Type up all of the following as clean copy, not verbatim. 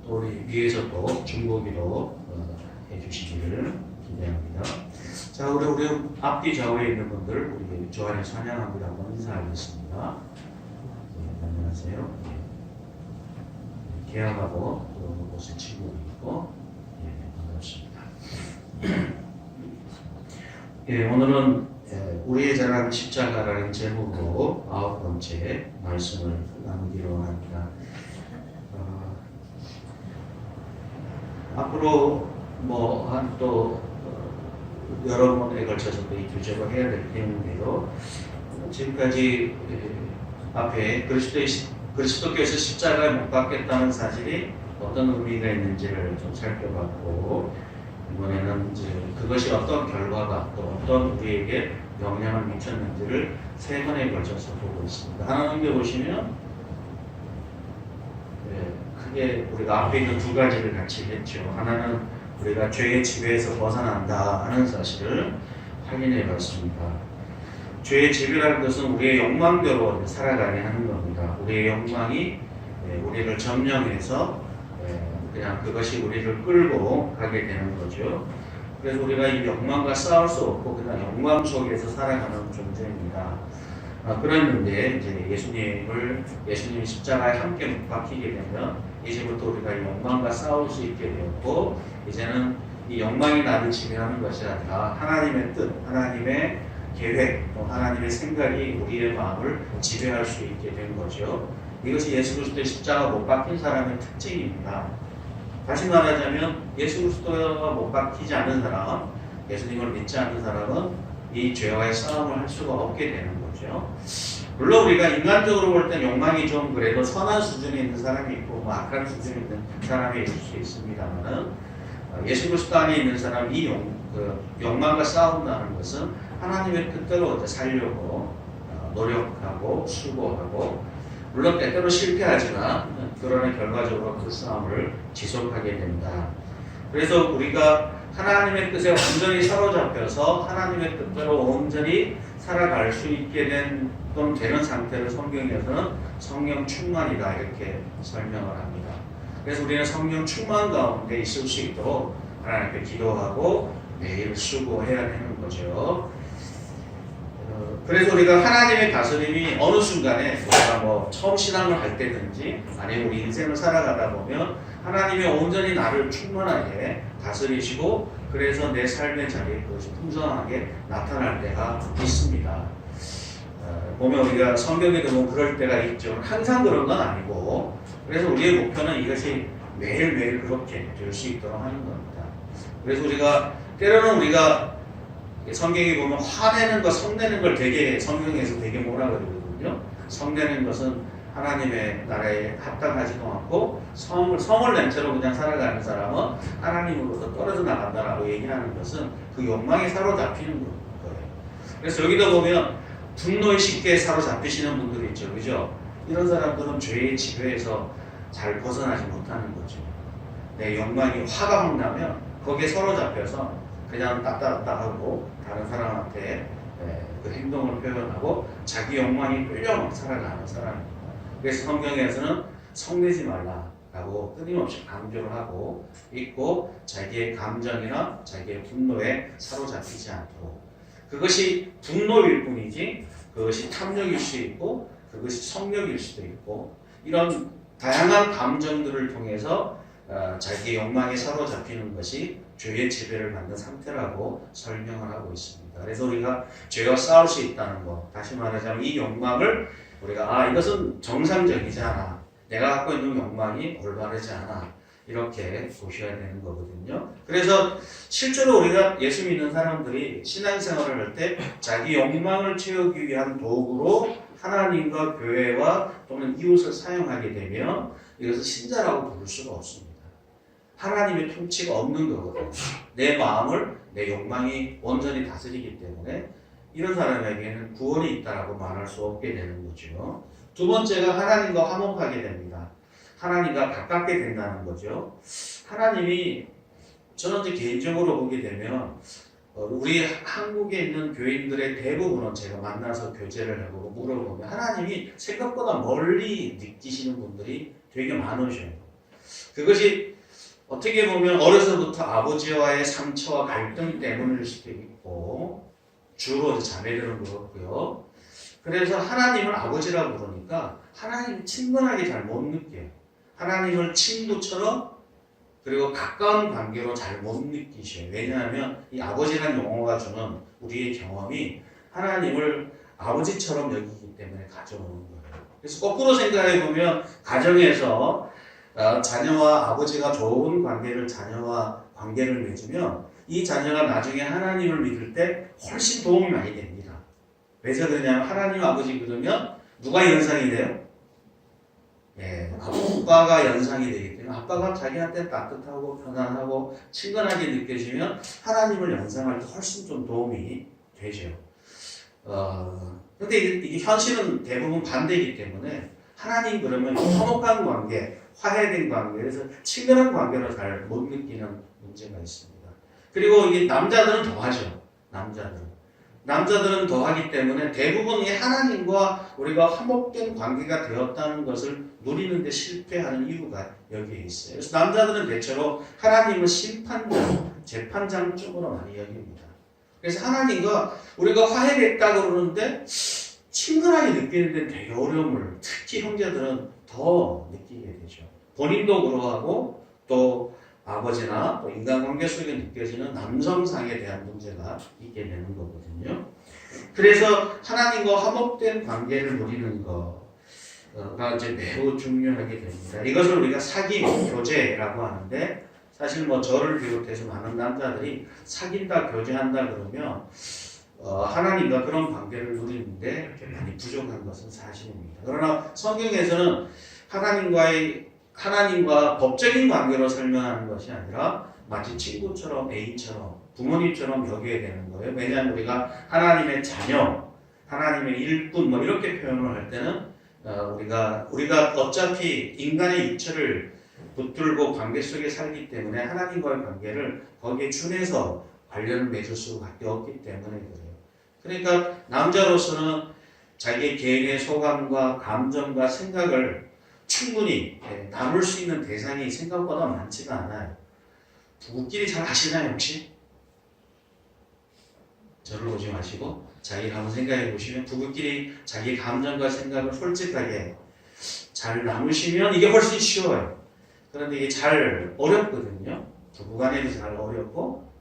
또 우리 위에서 또 중보기도 해주시기를 기대합니다. 자, 우리 앞뒤 좌우에 있는 분들, 우리 조한의 찬양합니다. 한번 인사하겠습니다. 네, 안녕하세요. 계약하고 또 옷을 치고 있고, 반갑습니다. 오늘은 우리의 자랑 십자가라는 제목으로 9번째 말씀을 나누기로 합니다. 앞으로 또 여러 번에 걸쳐서 이 교제를 해야 될 때문에요. 지금까지 앞에 그리스도께서 십자가에 못 박혔다는 사실이 어떤 의미가 있는지를 좀 살펴봤고, 이번에는 이제 그것이 어떤 결과가 또 어떤 우리에게 영향을 미쳤는지를 세 번에 걸쳐서 보고 있습니다. 하나 넘겨보시면 크게 우리가 앞에 있는 두 가지를 같이 했죠. 하나는 우리가 죄의 지배에서 벗어난다 하는 사실을 확인해 봤습니다. 죄의 지배라는 것은 우리의 욕망대로 살아가게 하는 겁니다. 우리의 욕망이 우리를 점령해서 그냥 그것이 우리를 끌고 가게 되는 거죠. 그래서 우리가 이 욕망과 싸울 수 없고 그냥 욕망 속에서 살아가는 존재입니다. 그랬는데 이제 예수님이 십자가에 함께 못 박히게 되면 이제부터 우리가 이 욕망과 싸울 수 있게 되었고, 이제는 이 욕망이 나를 지배하는 것이 아니라 하나님의 뜻, 하나님의 계획, 또 하나님의 생각이 우리의 마음을 지배할 수 있게 된 거죠. 이것이 예수 그리스도의 십자가 못 박힌 사람의 특징입니다. 다시 말하자면 예수 그리스도가 못 박히지 않은 사람, 예수님을 믿지 않는 사람은 이 죄와의 싸움을 할 수가 없게 되는 거죠. 물론 우리가 인간적으로 볼 땐 욕망이 좀 그래도 선한 수준에 있는 사람이 있고 악한 수준에 있는 사람이 있을 수 있습니다만은, 예수 그리스도 안에 있는 사람 이 욕망과 싸운다는 것은 하나님의 뜻대로 살려고 노력하고 수고하고, 물론 때때로 실패하지만 그러나 결과적으로 그 싸움을 지속하게 된다. 그래서 우리가 하나님의 뜻에 완전히 사로잡혀서 하나님의 뜻대로 온전히 살아갈 수 있게 되는 상태를 성경에서는 성령 충만이다 이렇게 설명을 합니다. 그래서 우리는 성령 충만 가운데 있을 수 있도록 하나님께 기도하고 매일 수고해야 되는 거죠. 그래서 우리가 하나님의 다스림이 어느 순간에 우리가 처음 신앙을 할 때든지 아니면 우리 인생을 살아가다 보면 하나님이 온전히 나를 충만하게 다스리시고, 그래서 내 삶의 자리에 그것이 풍성하게 나타날 때가 있습니다. 보면 우리가 성경에 보면 그럴 때가 있죠. 항상 그런 건 아니고, 그래서 우리의 목표는 이것이 매일매일 그렇게 될 수 있도록 하는 겁니다. 그래서 때로는 우리가 성경에 보면 화내는 것, 성내는 걸 성경에서 되게 뭐라 그러거든요. 성내는 것은 하나님의 나라에 합당하지도 않고 성을 낸 채로 그냥 살아가는 사람은 하나님으로부터 떨어져 나간다라고 얘기하는 것은 그 욕망에 사로잡히는 거예요. 그래서 여기도 보면 분노에 쉽게 사로잡히시는 분들이 있죠. 그죠? 이런 사람들은 죄의 지배에서 잘 벗어나지 못하는 거죠. 내 욕망이 화가 막 나면 거기에 사로잡혀서 그냥 따따따하고 다른 사람한테 그 행동을 표현하고 자기 욕망이 끌려 막 살아가는 사람입니다. 그래서 성경에서는 성내지 말라라고 끊임없이 강조를 하고 있고, 자기의 감정이나 자기의 분노에 사로잡히지 않도록, 그것이 분노일 뿐이지 그것이 탐욕일 수 있고 그것이 성욕일 수도 있고, 이런 다양한 감정들을 통해서 자기의 욕망에 사로잡히는 것이 죄의 지배를 받는 상태라고 설명을 하고 있습니다. 그래서 우리가 죄와 싸울 수 있다는 것, 다시 말하자면 이 욕망을 우리가 이것은 정상적이지 않아, 내가 갖고 있는 욕망이 올바르지 않아, 이렇게 보셔야 되는 거거든요. 그래서 실제로 우리가 예수 믿는 사람들이 신앙생활을 할 때 자기 욕망을 채우기 위한 도구로 하나님과 교회와 또는 이웃을 사용하게 되면 이것을 신자라고 부를 수가 없습니다. 하나님의 통치가 없는 거거든요. 내 마음을 내 욕망이 온전히 다스리기 때문에 이런 사람에게는 구원이 있다라고 말할 수 없게 되는 거죠. 두 번째가 하나님과 화목하게 됩니다. 하나님과 가깝게 된다는 거죠. 하나님이, 저는 이제 개인적으로 보게 되면 우리 한국에 있는 교인들의 대부분은 제가 만나서 교제를 해보고 물어보면 하나님이 생각보다 멀리 느끼시는 분들이 되게 많으셔요. 그것이 어떻게 보면 어려서부터 아버지와의 상처와 갈등 때문일 수도 있고, 주로 자매들은 그렇고요. 그래서 하나님을 아버지라고 부르니까 하나님을 친근하게 잘 못 느껴요. 하나님을 친구처럼 그리고 가까운 관계로 잘 못 느끼셔요. 왜냐하면 이 아버지라는 용어가 주는 우리의 경험이 하나님을 아버지처럼 여기기 때문에 가져오는 거예요. 그래서 거꾸로 생각해 보면 가정에서 자녀와 아버지가 좋은 관계를 자녀와 관계를 맺으면 이 자녀가 나중에 하나님을 믿을 때 훨씬 도움이 많이 됩니다. 왜서 그러냐면 하나님 아버지 그러면 누가 연상이 돼요? 예, 아빠가 연상이 되기 때문에 아빠가 자기한테 따뜻하고 편안하고 친근하게 느껴지면 하나님을 연상할 때 훨씬 좀 도움이 되죠. 근데 이게 현실은 대부분 반대이기 때문에 하나님 그러면 화목한 관계, 화해된 관계에서 친근한 관계로 잘 못 느끼는 문제가 있습니다. 그리고 이게 남자들은 더하죠. 남자들은 더하기 때문에 대부분 이 하나님과 우리가 화목된 관계가 되었다는 것을 누리는데 실패하는 이유가 여기에 있어요. 그래서 남자들은 대체로 하나님을 심판장, 재판장 쪽으로 많이 여깁니다. 그래서 하나님과 우리가 화해됐다 그러는데 친근하게 느끼는 데 되게 어려움을 특히 형제들은 더 느끼게 되죠. 본인도 그러하고 또 아버지나 또 인간관계 속에 느껴지는 남성상에 대한 문제가 있게 되는 거거든요. 그래서 하나님과 화목된 관계를 누리는 거가 이제 매우 중요하게 됩니다. 이것을 우리가 사귐, 교제라고 하는데 사실 뭐 저를 비롯해서 많은 남자들이 사귄다, 교제한다 그러면 하나님과 그런 관계를 누리는데 이렇게 많이 부족한 것은 사실입니다. 그러나 성경에서는 하나님과 법적인 관계로 설명하는 것이 아니라 마치 친구처럼, 애인처럼, 부모님처럼 여겨야 되는 거예요. 왜냐하면 우리가 하나님의 자녀, 하나님의 일꾼 뭐 이렇게 표현을 할 때는 우리가 어차피 인간의 육체를 붙들고 관계 속에 살기 때문에 하나님과의 관계를 거기에 준해서 관련을 맺을 수밖에 없기 때문에 그래요. 그러니까 남자로서는 자기의 개인의 소감과 감정과 생각을 충분히 나눌 수 있는 대상이 생각보다 많지가 않아요. 부부끼리 잘 아시나요 혹시? 저를 보지 마시고 자기를 한번 생각해 보시면 부부끼리 자기 감정과 생각을 솔직하게 잘 나누시면 이게 훨씬 쉬워요. 그런데 이게 잘 어렵거든요. 부부간에도 잘 어렵고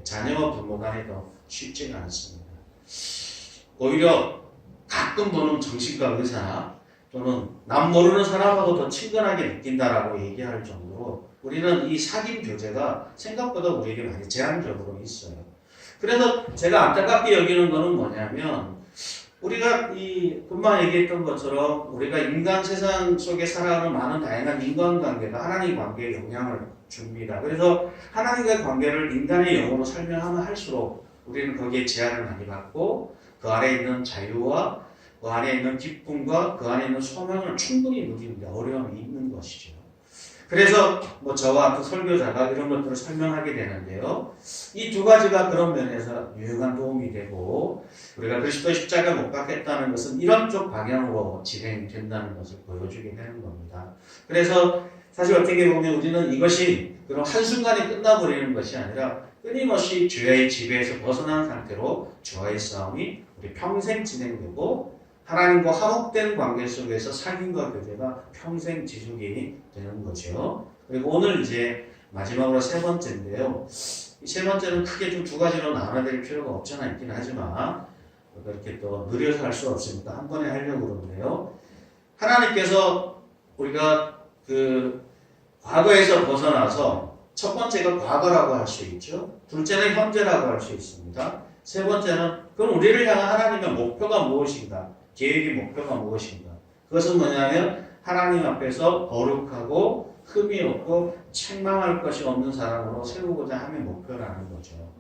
자녀와 부모간에도 쉽지가 않습니다. 오히려 가끔 보는 정신과 의사 또는 남 모르는 사람하고 더 친근하게 느낀다라고 얘기할 정도로 우리는 이 사귐 교제가 생각보다 우리에게 많이 제한적으로 있어요. 그래서 제가 안타깝게 여기는 거는 뭐냐면 우리가 금방 얘기했던 것처럼 우리가 인간 세상 속에 살아가는 많은 다양한 인간관계가 하나님 관계에 영향을 줍니다. 그래서 하나님과의 관계를 인간의 영어로 설명하면 할수록 우리는 거기에 제한을 많이 받고 그 안에 있는 자유와 그 안에 있는 기쁨과 그 안에 있는 소망을 충분히 누리는데 어려움이 있는 것이죠. 그래서 저와 같은 설교자가 이런 것들을 설명하게 되는데요. 이 두 가지가 그런 면에서 유용한 도움이 되고 우리가 그리스도 십자가 못 박겠다는 것은 이런 쪽 방향으로 진행이 된다는 것을 보여주게 되는 겁니다. 그래서 사실 어떻게 보면 우리는 이것이 그럼 한순간에 끝나버리는 것이 아니라 끊임없이 죄의 지배에서 벗어난 상태로 죄와의 싸움이 우리 평생 진행되고 하나님과 화목된 관계 속에서 사귐과 교제가 평생 지속이 되는 거죠. 그리고 오늘 이제 마지막으로 세 번째인데요. 이 세 번째는 크게 좀 두 가지로 나눠낼 필요가 없잖아 있긴 하지만 그렇게 또 느려서 할 수 없으니까 한 번에 하려고 그러는데요. 하나님께서 우리가 과거에서 벗어나서 첫 번째가 과거라고 할 수 있죠. 둘째는 현재라고 할 수 있습니다. 세 번째는 그럼 우리를 향한 하나님의 목표가 무엇인가? 계획의 목표가 무엇인가? 그것은 뭐냐면 하나님 앞에서 거룩하고 흠이 없고 책망할 것이 없는 사람으로 세우고자 함의 목표라는 거죠.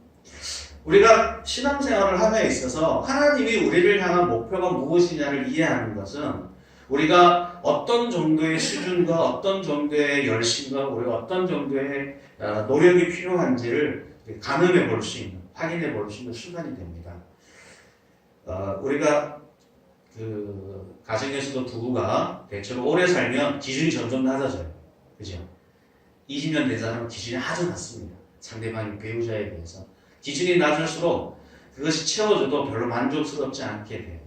우리가 신앙생활을 함에 있어서 하나님이 우리를 향한 목표가 무엇이냐를 이해하는 것은 우리가 어떤 정도의 수준과 어떤 정도의 열심과 우리가 어떤 정도의 노력이 필요한지를 가늠해 볼 수 있는, 확인해 볼 수 있는 수단이 됩니다. 우리가 가정에서도 부부가 대체로 오래 살면 기준이 점점 낮아져요. 그죠? 20년 된 사람은 기준이 아주 낮습니다. 상대방의 배우자에 대해서. 기준이 낮을수록 그것이 채워져도 별로 만족스럽지 않게 돼요.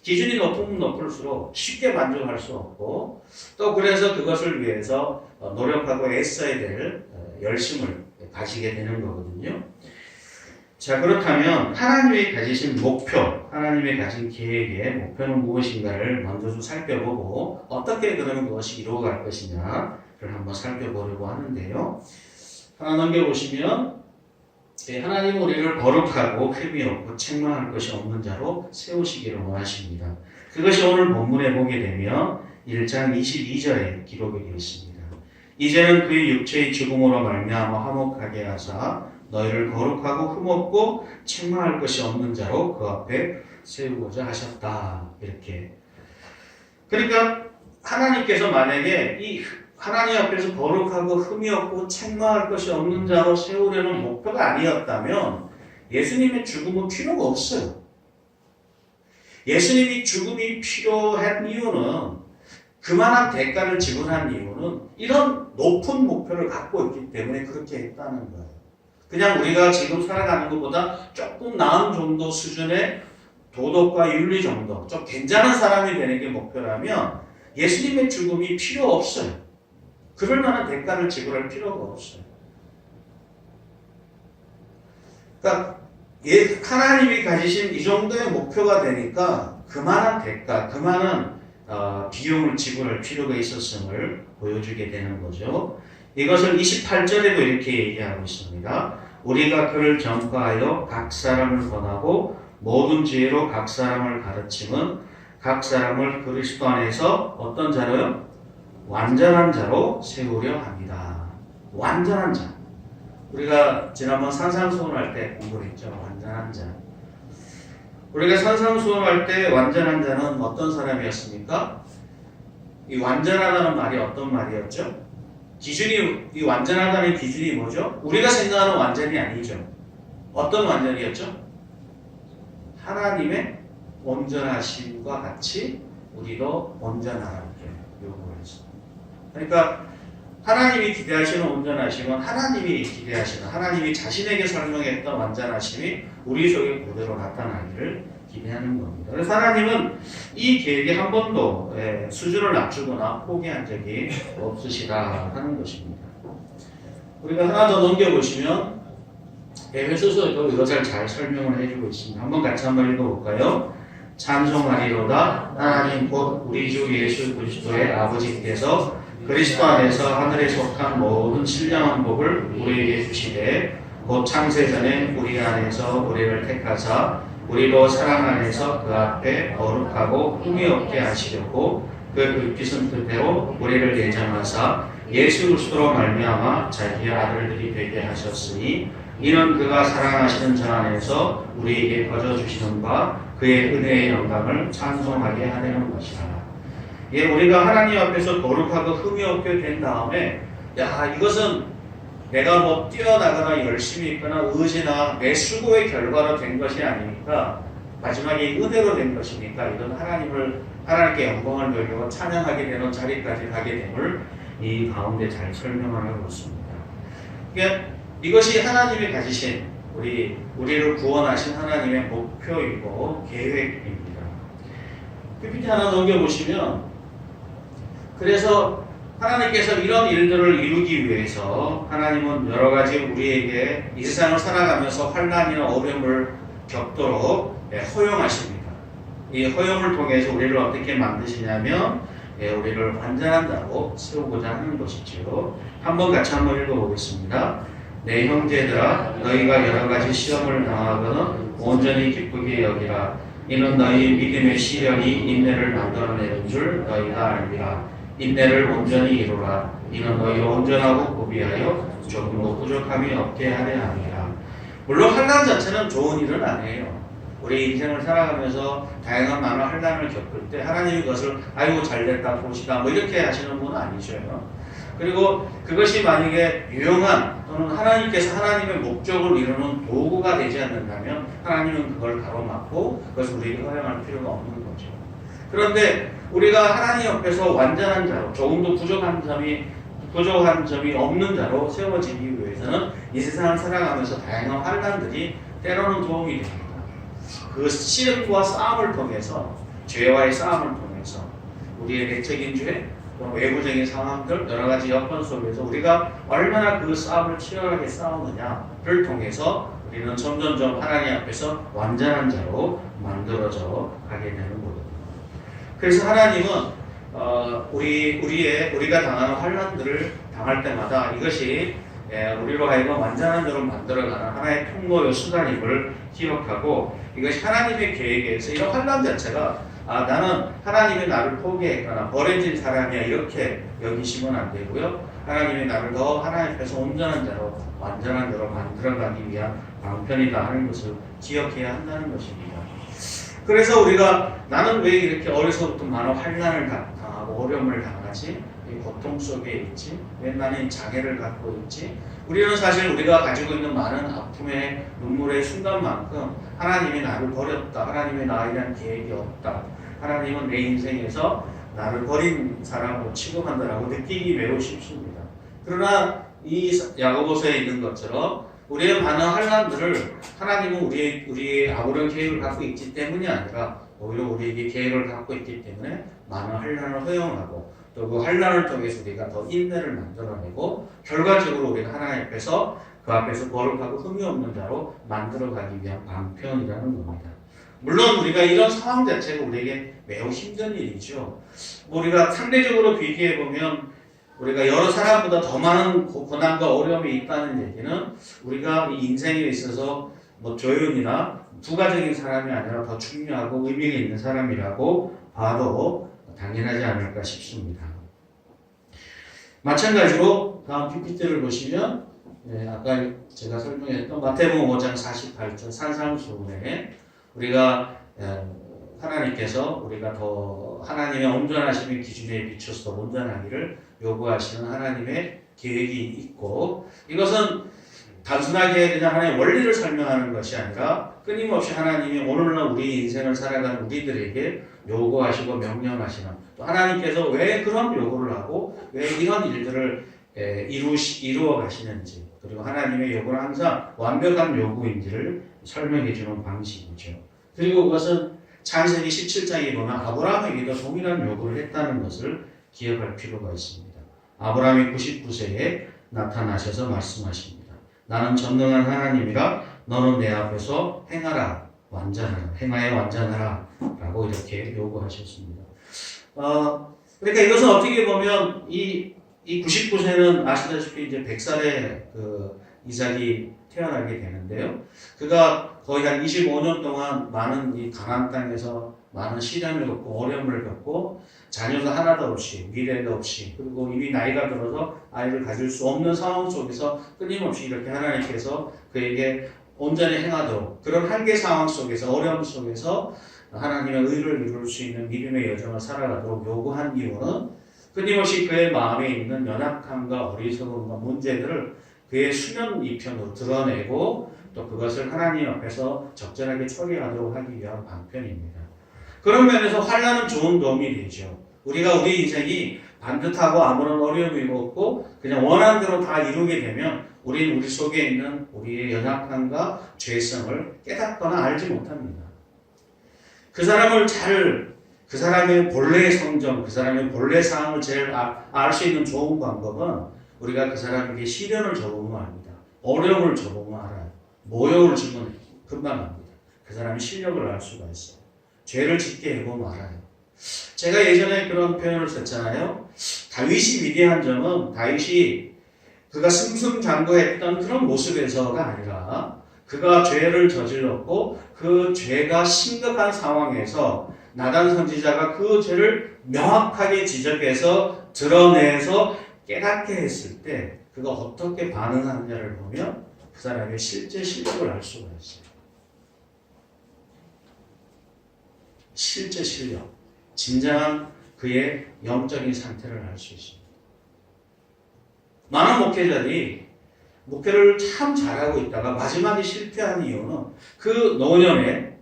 기준이 높으면 높을수록 쉽게 만족할 수 없고, 또 그래서 그것을 위해서 노력하고 애써야 될 열심을 가지게 되는 거거든요. 자, 그렇다면 하나님이 가지신 목표, 하나님이 가진 계획의 목표는 무엇인가를 먼저 좀 살펴보고 어떻게 그러면 그것이 이루어갈 것이냐를 한번 살펴보려고 하는데요. 하나 넘겨보시면 하나님은 우리를 거룩하고 흠이 없고 책망할 것이 없는 자로 세우시기를 원하십니다. 그것이 오늘 본문에 보게 되면 1장 22절에 기록이 되어 있습니다. 이제는 그의 육체의 죽음으로 말미암아 화목하게 하사 너희를 거룩하고 흠없고 책망할 것이 없는 자로 그 앞에 세우고자 하셨다. 이렇게. 그러니까 하나님께서 만약에 이 하나님 앞에서 거룩하고 흠이 없고 책망할 것이 없는 자로 세우려는 목표가 아니었다면 예수님의 죽음은 필요가 없어요. 예수님이 죽음이 필요한 이유는, 그만한 대가를 지불한 이유는 이런 높은 목표를 갖고 있기 때문에 그렇게 했다는 거예요. 그냥 우리가 지금 살아가는 것보다 조금 나은 정도 수준의 도덕과 윤리 정도, 좀 괜찮은 사람이 되는 게 목표라면 예수님의 죽음이 필요 없어요. 그럴 만한 대가를 지불할 필요가 없어요. 그러니까 하나님이 가지신 이 정도의 목표가 되니까 그만한 대가, 그만한 비용을 지불할 필요가 있었음을 보여주게 되는 거죠. 이것을 28절에도 이렇게 얘기하고 있습니다. 우리가 그를 전파하여 각 사람을 권하고 모든 지혜로 각 사람을 가르침은 각 사람을 그리스도 안에서 어떤 자로요? 완전한 자로 세우려 합니다. 완전한 자. 우리가 지난번 산상수훈할 때 공부를 했죠. 완전한 자. 우리가 산상수훈할 때 완전한 자는 어떤 사람이었습니까? 이 완전하다는 말이 어떤 말이었죠? 기준이, 이 완전하다는 기준이 뭐죠? 우리가 생각하는 완전이 아니죠. 어떤 완전이었죠? 하나님의 온전하심과 같이 우리도 온전하게 요구를 했습니다. 그러니까 하나님이 기대하시는 온전하심은 하나님이 기대하시는, 하나님이 자신에게 설명했던 완전하심이 우리 속에 그대로 나타나기를 기대하는 겁니다. 그래서 하나님은 이 계획에 한 번도 수준을 낮추거나 포기한 적이 없으시다 하는 것입니다. 우리가 하나 더 넘겨보시면 에베소서에도 이것을 잘 설명을 해주고 있습니다. 한번 같이 한번 읽어볼까요? 찬송하리로다 하나님 곧 우리 주 예수 그리스도의 아버지께서 그리스도 안에서 하늘에 속한 모든 신령한 복을 우리에게 주시되 곧 창세전에 우리 안에서 우리를 택하사 우리로 사랑 안에서 그 앞에 거룩하고 흠이 없게 하시려고 그 불빛은 뜻대로 우리를 예정하사 예수 그리스도로 말미암아 자기의 아들들이 되게 하셨으니 이는 그가 사랑하시는 자 안에서 우리에게 거저주시는 바 그의 은혜의 영광을 찬송하게 하려는 것이라. 예, 우리가 하나님 앞에서 거룩하고 흠이 없게 된 다음에 이것은 내가 뭐 뛰어나거나 열심히 있거나 의지나 내 수고의 결과로 된 것이 아니니까 마지막에 은혜로 된 것이니까 이건 하나님께 영광을 돌리고 찬양하게 되는 자리까지 가게 됨을 이 가운데 잘 설명을 하고 있습니다. 그러니까 이것이 하나님이 가지신 우리를 구원하신 하나님의 목표이고 계획입니다. PPT 하나 넘겨보시면, 그래서 하나님께서 이런 일들을 이루기 위해서 하나님은 여러 가지 우리에게 이 세상을 살아가면서 환난이나 어려움을 겪도록 허용하십니다. 이 허용을 통해서 우리를 어떻게 만드시냐면 우리를 완전한 자로 세우고자 하는 것이죠. 한번 같이 한번 읽어보겠습니다. 내 형제들아 너희가 여러 가지 시험을 당하거든 온전히 기쁘게 여기라. 이는 너희 믿음의 시련이 인내를 만들어내는 줄 너희가 알리라. 인내를 온전히 이루라. 이는 너희가 온전하고 고비하여 조금도 부족함이 없게 하려 함이라. 물론 환난 자체는 좋은 일은 아니에요. 우리 인생을 살아가면서 다양한 많은 환난을 겪을 때 하나님이 그것을 아이고 잘됐다 보시다 뭐 이렇게 하시는 분은 아니셔요. 그리고 그것이 만약에 유용한 또는 하나님께서 하나님의 목적을 이루는 도구가 되지 않는다면 하나님은 그걸 가로막고 그것을 우리에게 허용할 필요가 없는 거죠. 그런데 우리가 하나님 옆에서 완전한 자로 조금도 부족한 점이 부족한 점이 없는 자로 세워지기 위해서는 이 세상을 살아가면서 다양한 환난들이 때로는 도움이 됩니다. 그 시련과 싸움을 통해서, 죄와의 싸움을 통해서 우리의 내적인 죄, 외부적인 상황들, 여러 가지 여건 속에서 우리가 얼마나 그 싸움을 치열하게 싸우느냐를 통해서 우리는 점점점 하나님 앞에서 완전한 자로 만들어져 가게 되는 거거든요. 그래서 하나님은 우리가 당하는 환난들을 당할 때마다 이것이 우리로 하여금 완전한 자로 만들어가는 하나의 통로의 수단임을 기억하고, 이것이 하나님의 계획에서 이런 환난 자체가 나는 하나님이 나를 포기했거나 버려진 사람이야 이렇게 여기시면 안 되고요. 하나님이 나를 더 하나님 앞에서 온전한 자로, 완전한 자로 만들어가기 위한 방편이다 하는 것을 기억해야 한다는 것입니다. 그래서 우리가 나는 왜 이렇게 어려서부터 많은 환난을 당하고 어려움을 당하지? 이 고통 속에 있지? 왜 나는 장애를 갖고 있지? 우리는 사실 우리가 가지고 있는 많은 아픔의 눈물의 순간만큼 하나님이 나를 버렸다, 하나님이 나에 대한 계획이 없다, 하나님은 내 인생에서 나를 버린 사람으로 취급한다라고 느끼기 매우 쉽습니다. 그러나 이 야고보서에 있는 것처럼 우리의 많은 환난들을 하나님은 우리의 아무런 계획을 갖고 있기 때문이 아니라 오히려 우리에게 계획을 갖고 있기 때문에 많은 환난을 허용하고, 또 그 환난을 통해서 우리가 더 인내를 만들어내고, 결과적으로 우리가 하나님 앞에서 그 앞에서 거룩하고 흠이 없는 자로 만들어가기 위한 방편이라는 겁니다. 물론 우리가 이런 상황 자체가 우리에게 매우 힘든 일이죠. 우리가 상대적으로 비교해보면 우리가 여러 사람보다 더 많은 고난과 어려움이 있다는 얘기는 우리가 이 인생에 있어서 조연이나 부가적인 사람이 아니라 더 중요하고 의미가 있는 사람이라고 봐도 당연하지 않을까 싶습니다. 마찬가지로 다음 PPT를 보시면 아까 제가 설명했던 마태복음 5장 48절 산상수훈에 우리가 하나님께서 우리가 더 하나님의 온전하심의 기준에 비춰서 더 온전하기를 요구하시는 하나님의 계획이 있고, 이것은 단순하게 그냥 하나의 원리를 설명하는 것이 아니라 끊임없이 하나님이 오늘날 우리 인생을 살아가는 우리들에게 요구하시고 명령하시는, 또 하나님께서 왜 그런 요구를 하고 왜 이런 일들을 이루어 가시는지, 그리고 하나님의 요구는 항상 완벽한 요구인지를 설명해 주는 방식이죠. 그리고 그것은 창세기 17장에 보면 아브라함에게도 동일한 요구를 했다는 것을 기억할 필요가 있습니다. 아브라함이 99세에 나타나셔서 말씀하십니다. 나는 전능한 하나님이라 너는 내 앞에서 행하라, 완전하라, 행하여 완전하라 라고 이렇게 요구하셨습니다. 그러니까 이것은 어떻게 보면 이 99세는 아시다시피 이제 100살에 이삭이 태어나게 되는데요. 그가 거의 한 25년 동안 많은 이 가나안 땅에서 많은 시련을 겪고 어려움을 겪고 자녀도 하나도 없이, 미래도 없이, 그리고 이미 나이가 들어서 아이를 가질 수 없는 상황 속에서 끊임없이 이렇게 하나님께서 그에게 온전히 행하도록, 그런 한계 상황 속에서, 어려움 속에서 하나님의 의를 이룰 수 있는 믿음의 여정을 살아가도록 요구한 이유는 끊임없이 그의 마음에 있는 연약함과 어리석음과 문제들을 그의 수면 이편으로 드러내고, 또 그것을 하나님 앞에서 적절하게 처리하도록 하기 위한 방편입니다. 그런 면에서 환난은 좋은 도움이 되죠. 우리가 우리 인생이 반듯하고 아무런 어려움이 없고 그냥 원하는 대로 다 이루게 되면 우리는 우리 속에 있는 우리의 연약함과 죄성을 깨닫거나 알지 못합니다. 그 사람의 본래의 성정, 그 사람의 본래 상황을 제일 알 수 있는 좋은 방법은 우리가 그 사람에게 시련을 줘보면 압니다. 어려움을 줘보면 알아요. 모욕을 주면 금방 압니다. 그 사람의 실력을 알 수가 있어요. 죄를 짓게 해보면 알아요. 제가 예전에 그런 표현을 썼잖아요. 다윗이 위대한 점은 다윗이 그가 승승장구했던 그런 모습에서가 아니라 그가 죄를 저질렀고 그 죄가 심각한 상황에서 나단 선지자가 그 죄를 명확하게 지적해서 드러내서 깨닫게 했을 때 그가 어떻게 반응하느냐를 보면 그 사람의 실제 실력을 알 수가 있어요. 실제 실력, 진정한 그의 영적인 상태를 알 수 있습니다. 많은 목회자들이 목회를 참 잘하고 있다가 마지막에 실패한 이유는 그 노년에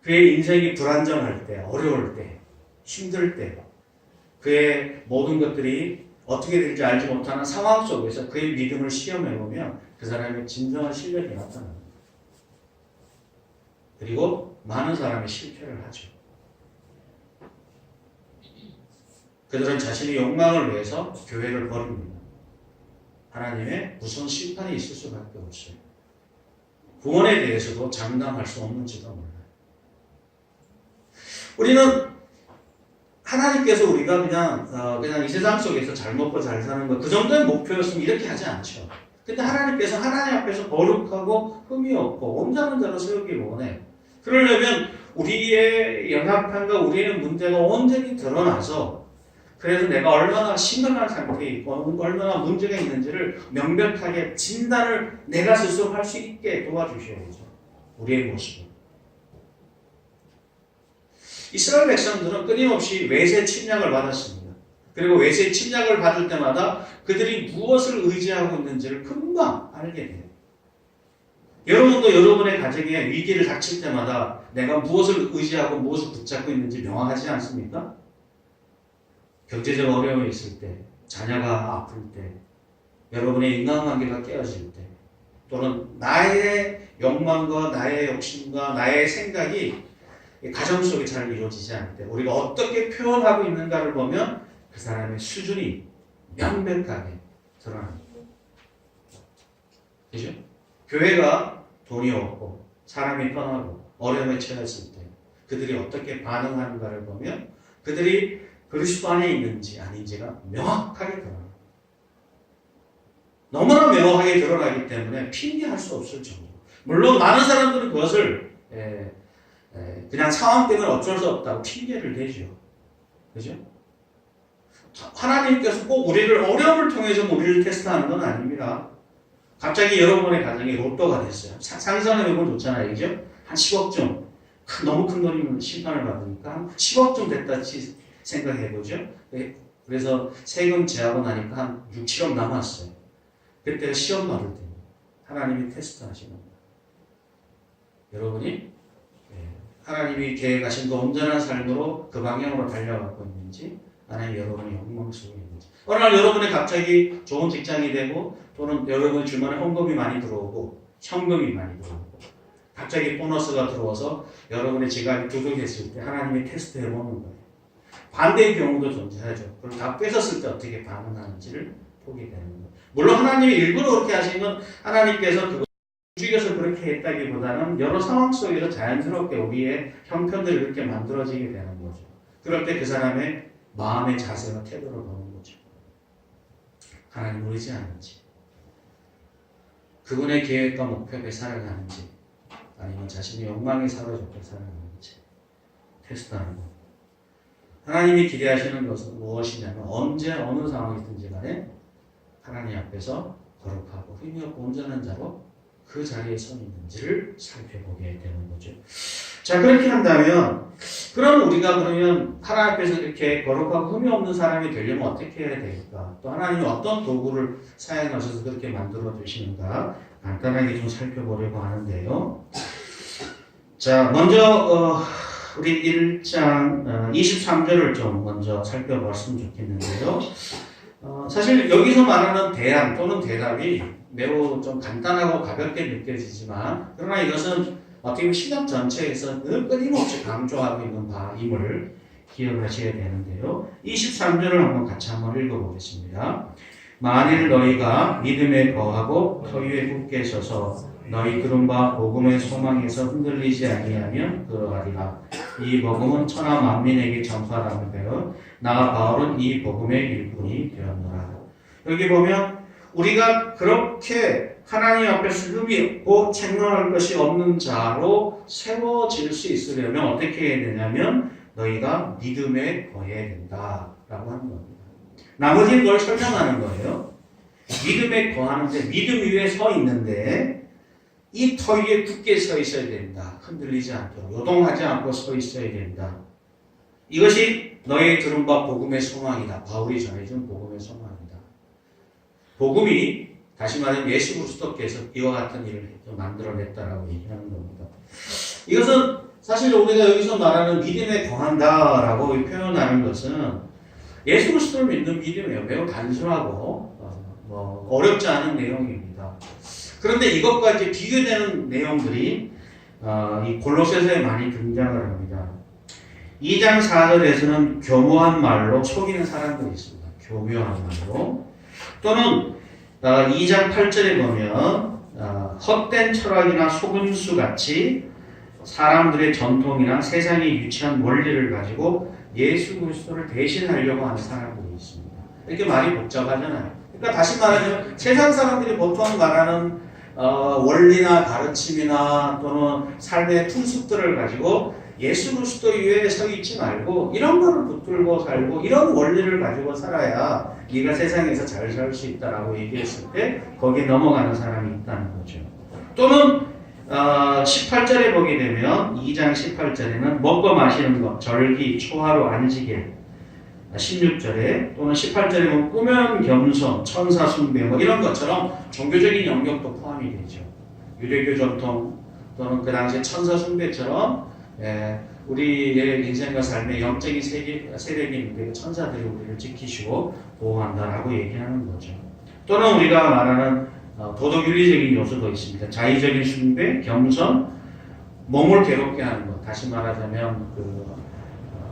그의 인생이 불안정할 때, 어려울 때, 힘들 때 그의 모든 것들이 어떻게 될지 알지 못하는 상황 속에서 그의 믿음을 시험해보면 그 사람의 진정한 실력이 나타납니다. 그리고 많은 사람이 실패를 하죠. 그들은 자신의 욕망을 위해서 교회를 버립니다. 하나님의 무서운 심판이 있을 수밖에 없어요. 구원에 대해서도 장담할 수 없는지도 몰라요. 우리는 하나님께서 우리가 그냥 이 세상 속에서 잘 먹고 잘 사는 것, 그 정도의 목표였으면 이렇게 하지 않죠. 근데 하나님께서 하나님 앞에서 거룩하고 흠이 없고 온전한 자로 세우기 원해요. 그러려면 우리의 연약함과 우리의 문제가 온전히 드러나서 그래서 내가 얼마나 심각한 상태에 있고 얼마나 문제가 있는지를 명백하게 진단을 내가 스스로 할 수 있게 도와주셔야죠. 우리의 모습을. 이스라엘 백성들은 끊임없이 외세 침략을 받았습니다. 그리고 외세 침략을 받을 때마다 그들이 무엇을 의지하고 있는지를 금방 알게 돼요. 여러분도 여러분의 가정에 위기를 닥칠 때마다 내가 무엇을 의지하고 무엇을 붙잡고 있는지 명확하지 않습니까? 경제적 어려움이 있을 때, 자녀가 아플 때, 여러분의 인간관계가 깨어질 때, 또는 나의 욕망과 나의 욕심과 나의 생각이 가정 속에 잘 이루어지지 않을 때 우리가 어떻게 표현하고 있는가를 보면 그 사람의 수준이 명백하게 드러납니다. 그죠? 교회가 돈이 없고 사람이 떠나고 어려움에 처했을 때 그들이 어떻게 반응하는가를 보면 그들이 그리스도 안에 있는지 아닌지가 명확하게 드러납니다. 너무나 명확하게 드러나기 때문에 핑계할 수 없을 정도. 물론 많은 사람들은 그것을 그냥 상황 때문에 어쩔 수 없다고 핑계를 대죠. 그죠? 하나님께서 꼭 우리를 어려움을 통해서 우리를 테스트하는 건 아닙니다. 갑자기 여러분의 가정이 로또가 됐어요. 상상해보면 좋잖아요. 그죠? 한 10억쯤. 너무 큰 돈이면 심판을 받으니까 한 10억쯤 됐다 생각해보죠. 그래서 세금 제하고 나니까 한 6, 7억 남았어요. 그때가 시험 받을 때입니다. 하나님이 테스트 하시는 거예요. 여러분이 하나님이 계획하신 그 온전한 삶으로 그 방향으로 달려가고 있는지 아니면 여러분의 욕망 속에 있는지 어느 날 여러분이 갑자기 좋은 직장이 되고 또는 여러분의 주머니에 헌금이 많이 들어오고 현금이 많이 들어오고 갑자기 보너스가 들어와서 여러분의 지갑이 두둑했을 때 하나님이 테스트 해보는 거예요. 반대의 경우도 존재하죠. 그럼 다 뺏었을 때 어떻게 반응하는지를 보게 되는 거예요. 물론 하나님이 일부러 그렇게 하신 건 하나님께서 그걸 움직여서 그렇게 했다기보다는 여러 상황 속에서 자연스럽게 우리의 형편들이 그렇게 만들어지게 되는 거죠. 그럴 때 그 사람의 마음의 자세와 태도를 보는 거죠. 하나님을 의지하는지 그분의 계획과 목표에 살아가는지 아니면 자신의 욕망에 사로잡혀 살아가는지 테스트하는 겁니다. 하나님이 기대하시는 것은 무엇이냐면 언제 어느 상황이든지 간에 하나님 앞에서 거룩하고 힘이 없고 온전한 자로 그 자리에 서 있는지를 살펴보게 되는 거죠. 자, 그렇게 한다면 그럼 우리가 그러면 하나님 앞에서 이렇게 거룩하고 흠이 없는 사람이 되려면 어떻게 해야 될까? 또 하나님이 어떤 도구를 사용하셔서 그렇게 만들어 주시는가 간단하게 좀 살펴보려고 하는데요. 자, 먼저 우리 1장 23절을 좀 먼저 살펴봤으면 좋겠는데요. 사실 여기서 말하는 대안 또는 대답이 매우 좀 간단하고 가볍게 느껴지지만 그러나 이것은 어떻게 보면 신약 전체에서 늘 끊임없이 강조하고 있는 바임을 기억하셔야 되는데요. 23절을 한번 읽어보겠습니다. 만일 너희가 믿음에 거하고 터 위에 굳게 서서 너희 들은 바 복음의 소망에서 흔들리지 아니하면 그러하리라. 이 복음은 천하 만민에게 전파라는 되어 나 바울은 이 복음의 일꾼이 되었노라. 여기 보면 우리가 그렇게 하나님 앞에서 흠이 없고 책망할 것이 없는 자로 세워질 수 있으려면 어떻게 해야 되냐면 너희가 믿음에 거해야 된다라고 하는 겁니다. 나머지는 그걸 설명하는 거예요. 믿음에 거하는데 믿음 위에 서 있는데 이 터 위에 굳게 서 있어야 된다. 흔들리지 않도록 요동하지 않고 서 있어야 된다. 이것이 너희 들은 바 복음의 소망이다. 바울이 전해준 복음의 소망이다. 복음이 다시 말하면 예수 그리스도께서 이와 같은 일을 만들어냈다라고 얘기하는 겁니다. 이것은 사실 우리가 여기서 말하는 믿음에 거한다라고 표현하는 것은 예수 그리스도를 믿는 믿음이에요. 매우 단순하고 어렵지 않은 내용입니다. 그런데 이것과 이제 비교되는 내용들이 이 골로새서에 많이 등장을 합니다. 2장 4절에서는 교묘한 말로 속이는 사람들이 있습니다. 교묘한 말로. 또는 2장 8절에 보면 헛된 철학이나 속임수 같이 사람들의 전통이나 세상의 유치한 원리를 가지고 예수 그리스도를 대신하려고 하는 사람들이 있습니다. 이렇게 말이 복잡하잖아요. 그러니까 다시 말하면 세상 사람들이 보통 말하는 원리나 가르침이나 또는 삶의 풍습들을 가지고 예수 그리스도 위에 서 있지 말고 이런 거를 붙들고 살고 이런 원리를 가지고 살아야 네가 세상에서 잘 살 수 있다라고 얘기했을 때 거기에 넘어가는 사람이 있다는 거죠. 또는 18절에 보게 되면 2장 18절에는 먹고 마시는 것, 절기, 초하루, 안식일 16절에 또는 18절에 보면 꾸면 겸손, 천사 숭배 이런 것처럼 종교적인 영역도 포함이 되죠. 유대교 전통 또는 그 당시에 천사 숭배처럼 우리의 인생과 삶의 영적인 세력이 있는데 천사들이 우리를 지키시고 보호한다라고 얘기하는 거죠. 또는 우리가 말하는 도덕윤리적인 요소도 있습니다. 자의적인 숭배, 겸손, 몸을 괴롭게 하는 것. 다시 말하자면